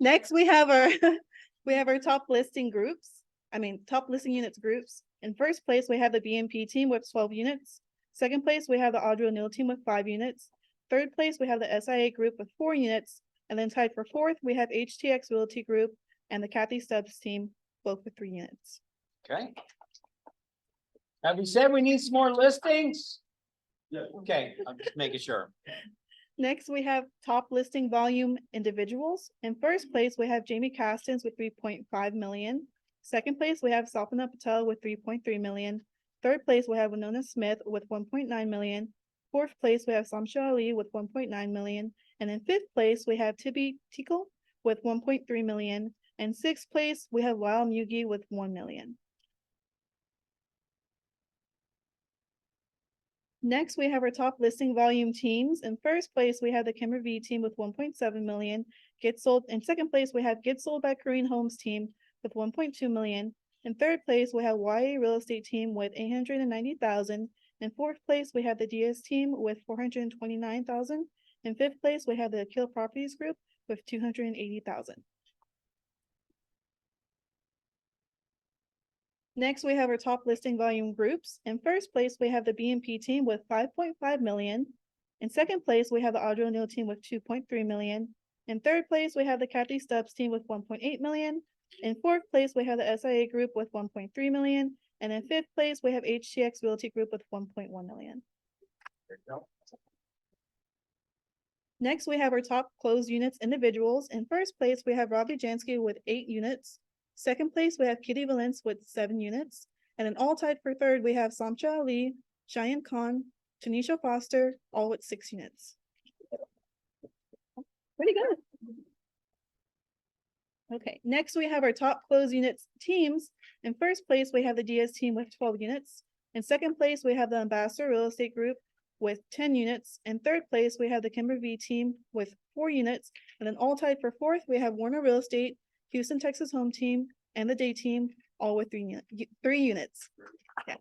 Next, we have our top listing units groups. In first place, we have the BMP team with 12 units. Second place, we have the Audrey O'Neill team with 5 units. Third place, we have the SIA group with 4 units. And then tied for fourth, we have HTX Realty Group and the Kathy Stubbs team, both with 3 units. Okay. Have we said we need some more listings? Yeah. Okay, I'm just making sure. Next, we have top listing volume individuals. In first place, we have Jamie Castens with 3.5 million. Second place, we have Salpana Patel with 3.3 million. Third place, we have Winona Smith with 1.9 million. Fourth place, we have Samsha Ali with 1.9 million. And in fifth place, we have Tibi Tikal with 1.3 million. And sixth place, we have Lyle Mugi with 1 million. Next, we have our top listing volume teams. In first place, we have the Kimber V team with 1.7 million. Get Sold. In second place, we have Get Sold by Kareen Homes team with 1.2 million. In third place, we have YA Real Estate team with 890,000. In fourth place, we have the DS team with 429,000. In fifth place, we have the Kill Properties group with 280,000. Next, we have our top listing volume groups. In first place, we have the BMP team with 5.5 million. In second place, we have the Audrey O'Neill team with 2.3 million. In third place, we have the Kathy Stubbs team with 1.8 million. In fourth place, we have the SIA group with 1.3 million. And in fifth place, we have HTX Realty Group with 1.1 million. Next, we have our top closed units individuals. In first place, we have Robbie Jansky with 8 units. Second place, we have Kitty Valence with 7 units. And then all tied for third, we have Samsha Ali, Cheyenne Khan, Tanisha Foster, all with 6 units. Pretty good. Okay, next we have our top closed units teams. In first place, we have the Diaz team with 12 units. In second place, we have the Ambassador Real Estate Group with 10 units. In third place, we have the Kimber V team with 4 units. And then all tied for fourth, we have Warner Real Estate, Houston, Texas Home Team, and the Day team, all with 3 units. Yeah.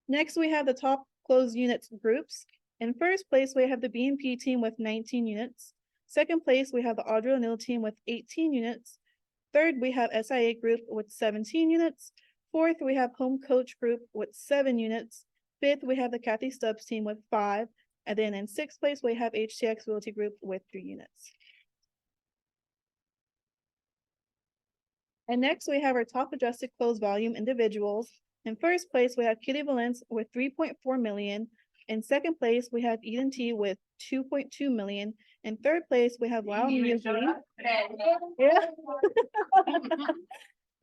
Next, we have the top closed units groups. In first place, we have the BMP team with 19 units. Second place, we have the Audrey O'Neill team with 18 units. Third, we have SIA group with 17 units. Fourth, we have Home Coach group with 7 units. Fifth, we have the Kathy Stubbs team with 5. And then in sixth place, we have HTX Realty Group with 3 units. And next, we have our top adjusted closed volume individuals. In first place, we have Kitty Valence with 3.4 million. In second place, we have Eden T with 2.2 million. In third place, we have Lyle Mugi. Yeah.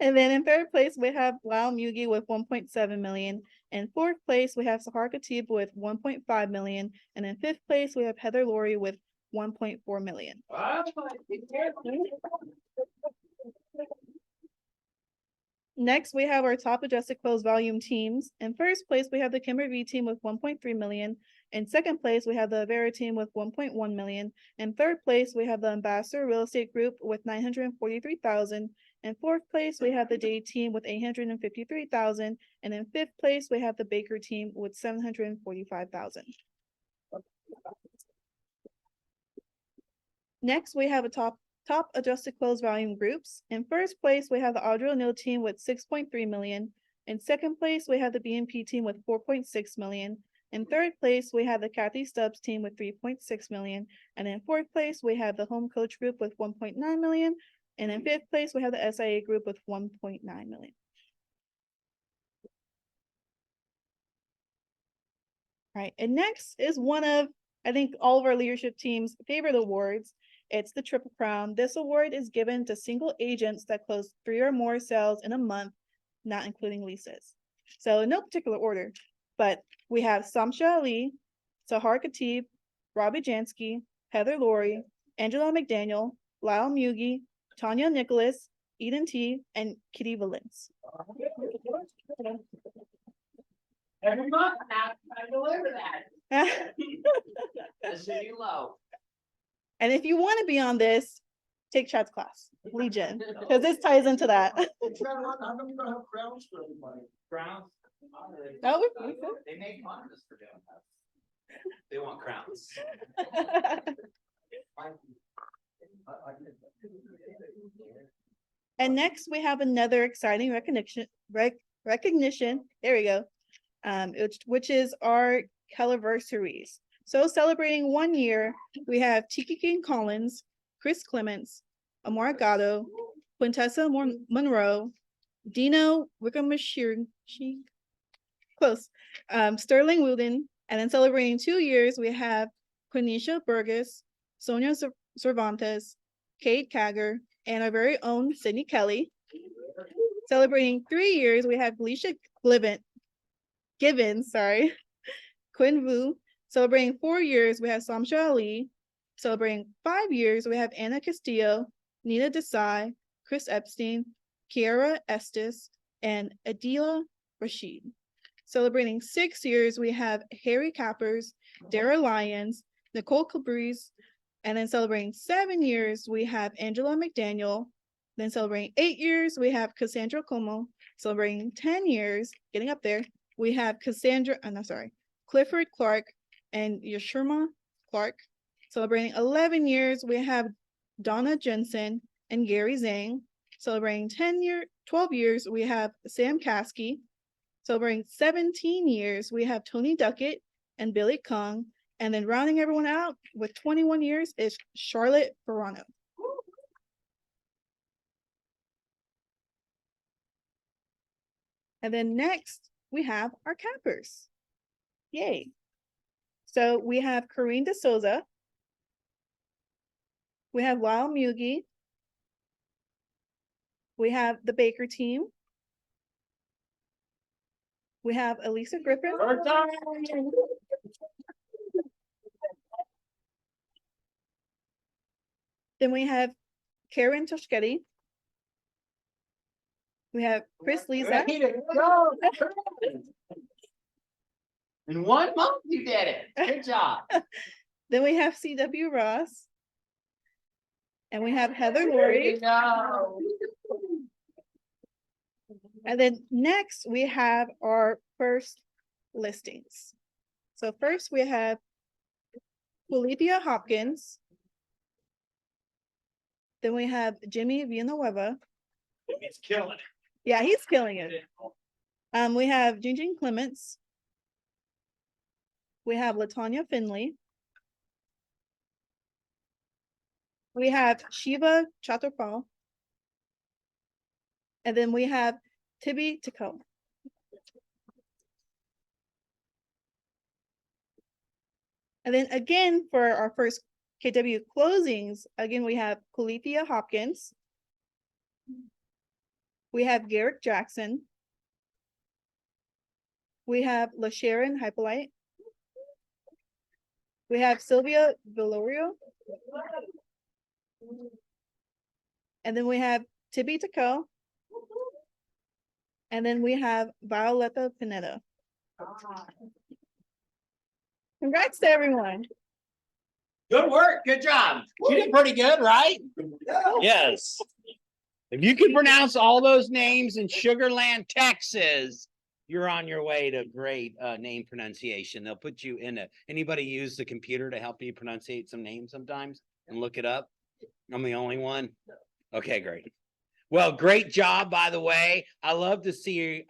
And then in third place, we have Lyle Mugi with 1.7 million. In fourth place, we have Sahar Khatib with 1.5 million. And in fifth place, we have Heather Laurie with 1.4 million. Next, we have our top adjusted closed volume teams. In first place, we have the Kimber V team with 1.3 million. In second place, we have the Avera team with 1.1 million. In third place, we have the Ambassador Real Estate Group with 943,000. In fourth place, we have the Day team with 853,000. And in fifth place, we have the Baker team with 745,000. Next, we have a top adjusted close volume groups. In first place, we have the Audrey O'Neill team with 6.3 million. In second place, we have the BNP team with 4.6 million. In third place, we have the Kathy Stubbs team with 3.6 million. And in fourth place, we have the home coach group with 1.9 million. And in fifth place, we have the SIA group with 1.9 million. All right, and next is one of, I think, all of our leadership team's favorite awards. It's the Triple Crown. This award is given to single agents that close 3 or more sales in a month, not including leases. So in no particular order, but we have Samsha Ali, Sahar Khatib, Robbie Jansky, Heather Laurie, Angela McDaniel, Lyle Mugi, Tanya Nicholas, Eden T, and Kitty Valence. Every month, I deliver that. That's a new low. And if you want to be on this, take Chad's class, Legion, because this ties into that. How come you don't have crowns for everybody? Crowns? Oh, They make fun of us for doing that. They want crowns. And next we have another exciting recognition. There we go. Which is our Caliversaries. So celebrating 1 year, we have Tiki King Collins, Chris Clements, Amara Gatto, Quintessa Monroe, Dino Wickamashir, close, Sterling Wooden, and then celebrating 2 years, we have Quenisha Burgess, Sonia Cervantes, Kate Kagger, and our very own Sydney Kelly. Celebrating 3 years, we have Gleisha Givens, Quinn Vu. Celebrating 4 years, we have Samsha Ali. Celebrating 5 years, we have Anna Castillo, Nina Desai, Chris Epstein, Kiara Estes, and Adila Rashid. Celebrating 6 years, we have Harry Cappers, Dara Lyons, Nicole Cabriz, and then celebrating 7 years, we have Angela McDaniel. Then celebrating 8 years, we have Cassandra Como. Celebrating 10 years, getting up there, we have Clifford Clark and Yashirma Clark. Celebrating 11 years, we have Donna Jensen and Gary Zhang. Celebrating 12 years, we have Sam Caskey. Celebrating 17 years, we have Tony Duckett and Billy Kung. And then rounding everyone out with 21 years is Charlotte Verano. And then next, we have our cappers. Yay. So we have Corinne DeSouza. We have Lyle Mugi. We have the Baker team. We have Elisa Griffin. Then we have Karen Toshketti. We have Chris Lisa. In 1 month, you did it. Good job. Then we have CW Ross. And we have Heather Laurie. And then next we have our first listings. So first we have Olivia Hopkins. Then we have Jimmy Villanueva. He's killing it. Yeah, he's killing it. We have Jinjin Clements. We have Latanya Finley. We have Shiva Chatterpal. And then we have Tibi Tacoma. And then again, for our first KW closings, again, we have Colethea Hopkins. We have Garrick Jackson. We have LaSharon Hypolite. We have Sylvia Villorio. And then we have Tibi Taco. And then we have Violetta Pineda. Congrats to everyone. Good work. Good job. You did pretty good, right? Yes. If you can pronounce all those names in Sugarland, Texas, you're on your way to great name pronunciation. They'll put you in anybody use the computer to help you pronunciate some names sometimes and look it up? I'm the only one? Okay, great. Well, great job, by the way. I love to see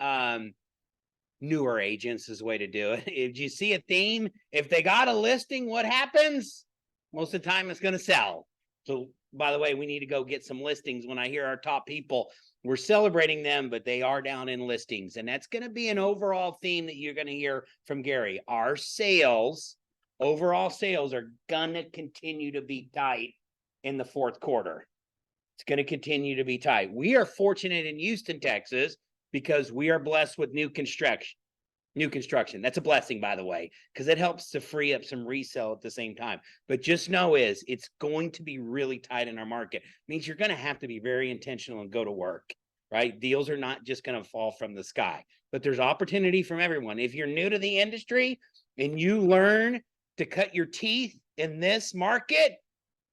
newer agents is the way to do it. If you see a theme, if they got a listing, what happens? Most of the time it's going to sell. So by the way, we need to go get some listings. When I hear our top people, we're celebrating them, but they are down in listings. And that's going to be an overall theme that you're going to hear from Gary. Our sales, overall sales are going to continue to be tight in the fourth quarter. It's going to continue to be tight. We are fortunate in Houston, Texas, because we are blessed with new construction. That's a blessing, by the way, because it helps to free up some resale at the same time. But just know it's going to be really tight in our market. It means you're going to have to be very intentional and go to work, right? Deals are not just going to fall from the sky, but there's opportunity from everyone. If you're new to the industry and you learn to cut your teeth in this market,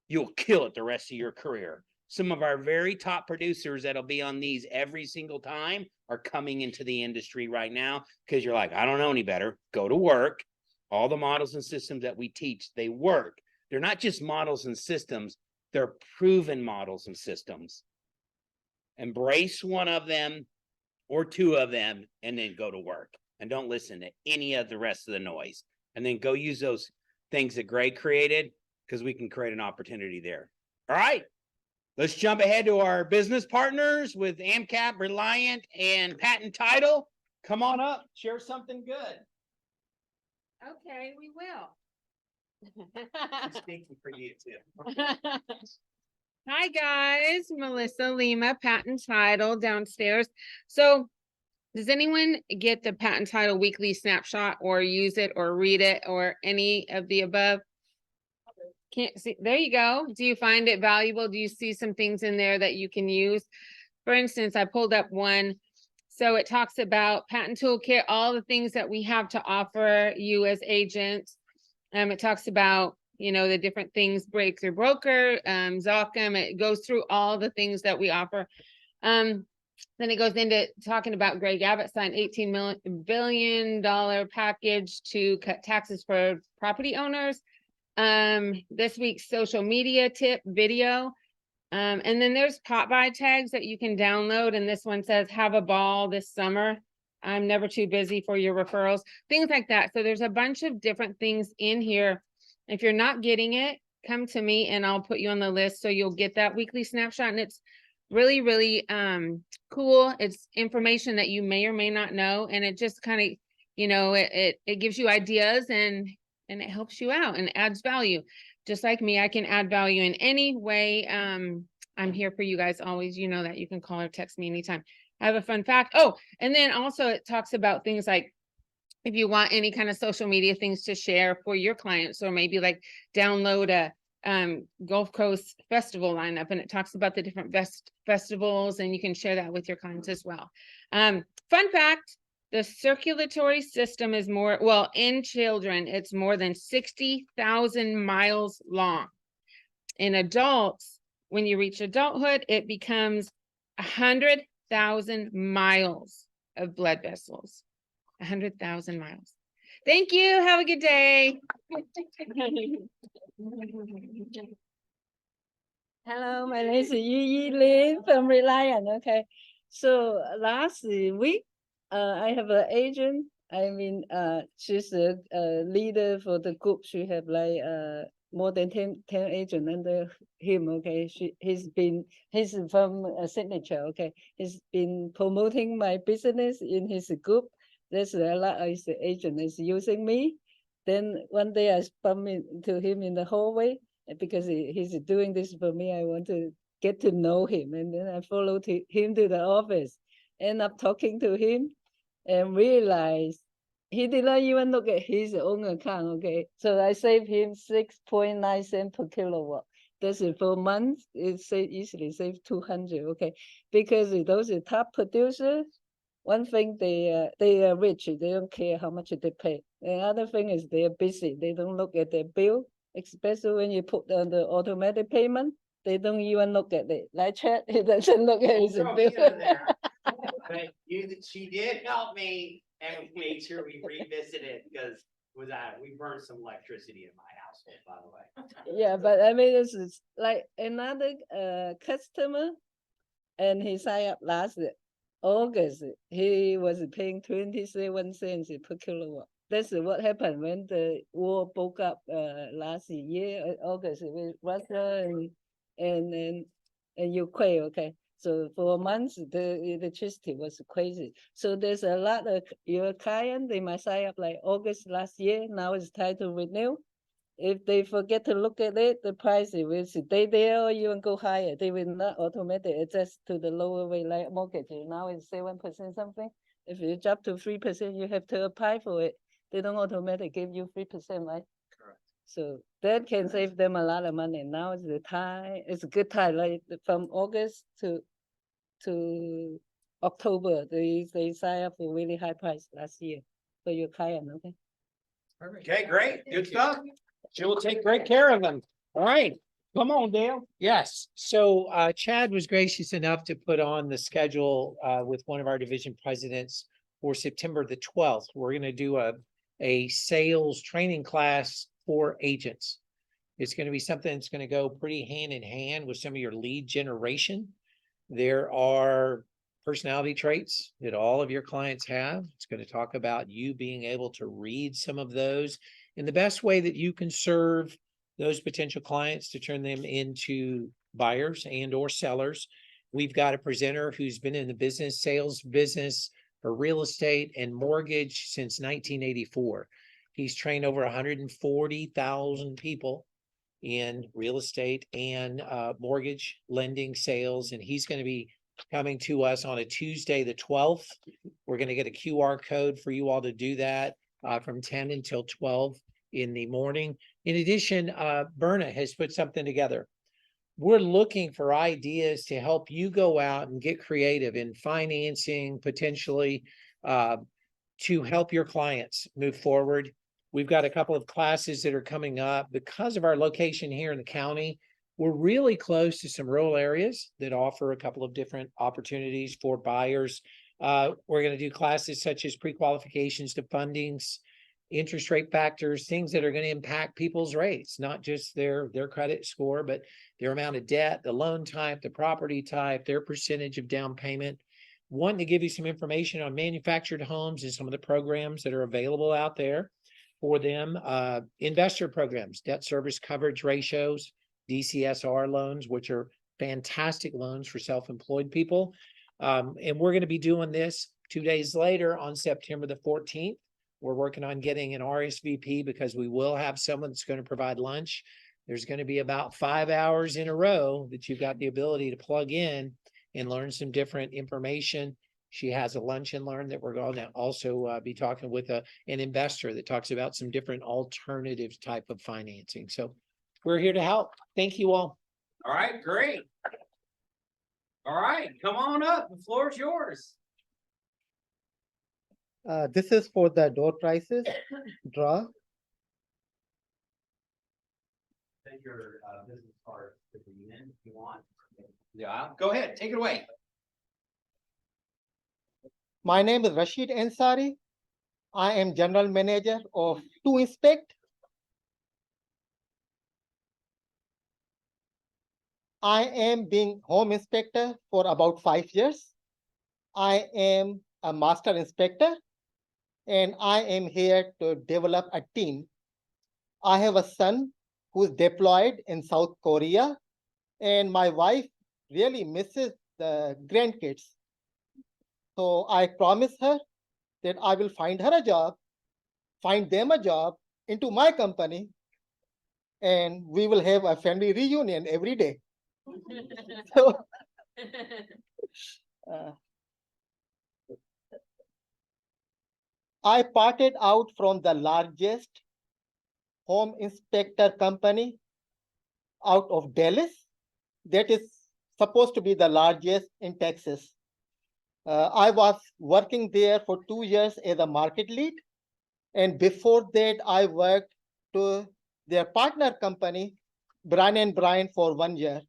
you'll kill it the rest of your career. Some of our very top producers that'll be on these every single time are coming into the industry right now because you're like, I don't know any better. Go to work. All the models and systems that we teach, they work. They're not just models and systems. They're proven models and systems. Embrace one of them or two of them and then go to work. And don't listen to any of the rest of the noise. And then go use those things that Greg created because we can create an opportunity there. All right. Let's jump ahead to our business partners with AMCAP, Reliant, and Patent Title. Come on up, share something good. Okay, we will. I'm speaking for you too. Hi, guys. Melissa Lima, Patent Title downstairs. So does anyone get the Patent Title weekly snapshot or use it or read it or any of the above? Can't see. There you go. Do you find it valuable? Do you see some things in there that you can use? For instance, I pulled up one. So it talks about patent toolkit, all the things that we have to offer you as agents. It talks about, the different things, breakthrough broker, Zocum. It goes through all the things that we offer. Then it goes into talking about Greg Abbott signed $18 billion package to cut taxes for property owners. This week's social media tip video. And then there's pop by tags that you can download. And this one says, have a ball this summer. I'm never too busy for your referrals, things like that. So there's a bunch of different things in here. If you're not getting it, come to me and I'll put you on the list. So you'll get that weekly snapshot. And it's really, really, cool. It's information that you may or may not know. And it just kind of, it gives you ideas and it helps you out and adds value. Just like me, I can add value in any way. I'm here for you guys always. You know that you can call or text me anytime. I have a fun fact. Oh, and then also it talks about things like if you want any kind of social media things to share for your clients, or maybe like download a Gulf Coast festival lineup, and it talks about the different festivals, and you can share that with your clients as well. Fun fact. The circulatory system is in children, it's more than 60,000 miles long. In adults, when you reach adulthood, it becomes 100,000 miles of blood vessels. 100,000 miles. Thank you. Have a good day. Hello, my name is Yi Lin from Reliant. Okay. So last week, I have an agent. She's a leader for the group. She have like more than 10 agents under him. Okay, he's from Signature. Okay, he's been promoting my business in his group. There's a lot of his agent is using me. Then one day I bumped into him in the hallway because he's doing this for me. I want to get to know him, and then I followed him to the office. End up talking to him and realized he did not even look at his own account. Okay, so I saved him 6.9 cents per kilowatt. That's it for months. It easily saved 200. Okay, because those are top producers. One thing they are rich. They don't care how much they pay. The other thing is they are busy. They don't look at their bill, especially when you put on the automatic payment. they don't even look at it. Like Chad, he doesn't look at his Throw bill. me under there. But she did help me and we made sure we revisited because we burned some electricity in my household, by the way. Yeah, but I mean, this is like another customer, and he signed up last August. He was paying 27 cents per kilowatt. That's what happened when the war broke up last year, August, with Russia and Ukraine. Okay, so for a month the electricity was crazy. So there's a lot of your client, they might sign up like August last year. Now it's time to renew. If they forget to look at it, the price will stay there or even go higher. They will not automatically adjust to the lower rate like mortgage. Now it's 7% something. If you drop to 3%, you have to apply for it. They don't automatically give you 3%, right? Correct. So that can save them a lot of money. Now is the time, it's a good time, like from August to October, they sign up for really high price last year for your client, okay? Okay, great. Good stuff. She will take great care of them. All right. Come on, Dale. Yes, so Chad was gracious enough to put on the schedule with one of our division presidents for September the 12th. We're gonna do a sales training class for agents. It's gonna be something that's gonna go pretty hand in hand with some of your lead generation. There are personality traits that all of your clients have. It's gonna talk about you being able to read some of those and the best way that you can serve those potential clients to turn them into buyers and or sellers. We've got a presenter who's been in the sales business for real estate and mortgage since 1984. He's trained over 140,000 people in real estate and mortgage lending sales. And he's going to be coming to us on a Tuesday, the 12th. We're going to get a QR code for you all to do that from 10 until 12 in the morning. In addition, Berna has put something together. We're looking for ideas to help you go out and get creative in financing, potentially to help your clients move forward. We've got a couple of classes that are coming up. Because of our location here in the county, we're really close to some rural areas that offer a couple of different opportunities for buyers. We're going to do classes such as pre-qualifications to fundings, interest rate factors, things that are going to impact people's rates, not just their credit score, but their amount of debt, the loan type, the property type, their percentage of down payment. Wanting to give you some information on manufactured homes and some of the programs that are available out there for them. Investor programs, debt service coverage ratios, DCSR loans, which are fantastic loans for self-employed people. And we're going to be doing this 2 days later on September the 14th. We're working on getting an RSVP because we will have someone that's going to provide lunch. There's going to be about 5 hours in a row that you've got the ability to plug in and learn some different information. She has a lunch and learn that we're going to also be talking with an investor that talks about some different alternative type of financing. So we're here to help. Thank you all. All right, great. All right, come on up. The floor is yours. This is for the door prices draw. Take your business card to the end if you want. Yeah, go ahead, take it away. My name is Rashid Ansari. I am general manager of 2Inspect. I am being home inspector for about 5 years. I am a master inspector and I am here to develop a team. I have a son who is deployed in South Korea and my wife really misses the grandkids. So I promised her that I will find her a job, find them a job into my company, and we will have a family reunion every day. So, I parted out from the largest home inspector company out of Dallas. That is supposed to be the largest in Texas. I was working there for 2 years as a market lead. And before that, I worked to their partner company, Bryan & Bryan, for 1 year.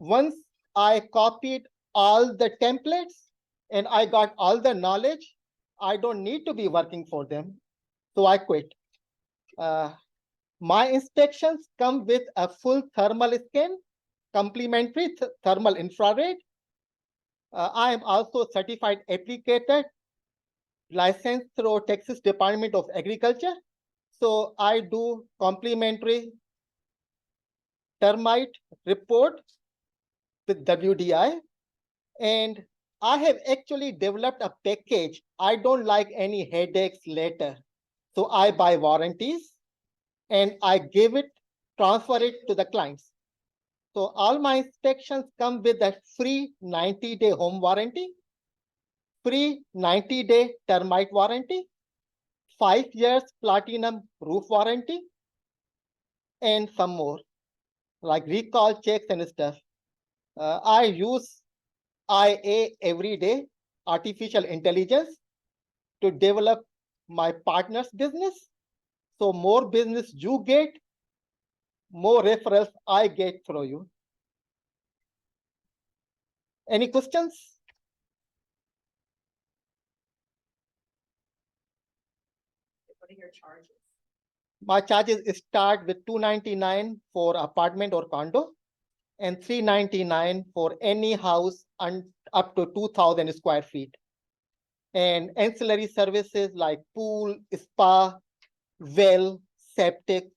once I copied all the templates and I got all the knowledge, I don't need to be working for them. So I quit. My inspections come with a full thermal scan, complimentary thermal infrared. I am also certified applicator, licensed through Texas Department of Agriculture. So I do complimentary termite report with WDI. And I have actually developed a package. I don't like any headaches later. So I buy warranties and I transfer it to the clients. So all my inspections come with a free 90-day home warranty, free 90-day termite warranty, 5 years platinum roof warranty, and some more, like recall checks and stuff. I use IA every day, artificial intelligence, to develop my partner's business. So more business you get, more referrals I get through you. Any questions? What are your charges? My charges start with $299 for apartment or condo and $399 for any house up to 2,000 square feet. And ancillary services like pool, spa, well, septic,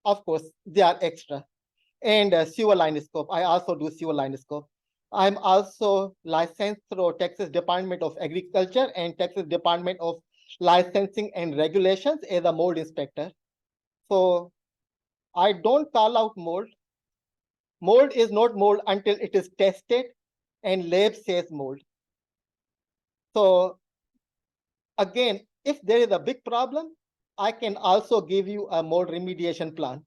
of course, they are extra. And sewer line scope. I also do sewer line scope. I'm also licensed through Texas Department of Agriculture and Texas Department of Licensing and Regulations as a mold inspector. So I don't call out mold. Mold is not mold until it is tested and lab says mold. So again, if there is a big problem, I can also give you a mold remediation plan.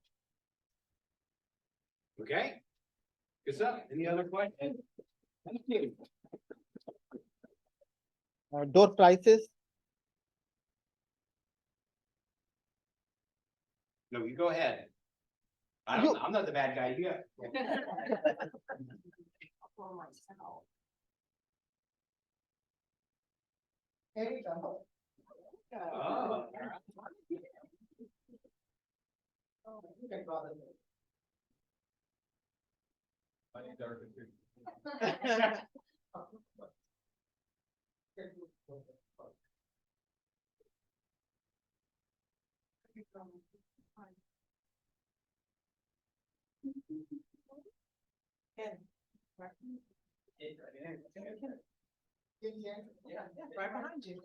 Okay. Good stuff. Any other questions? Thank you. Door prices. No, you go ahead. I'm not the bad guy. You go. Oh. Right behind you.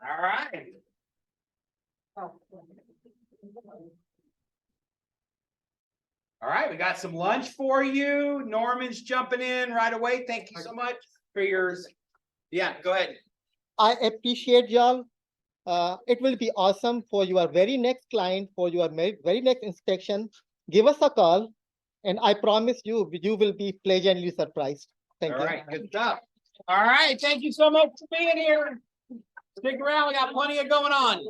All right. All right, we got some lunch for you. Norman's jumping in right away. Thank you so much for yours. Yeah, go ahead. I appreciate y'all. It will be awesome for your very next client, for your very next inspection. Give us a call, and I promise you, you will be pleasantly surprised. Thank you. All right, good stuff. All right, thank you so much for being here. Stick around, we got plenty of going on.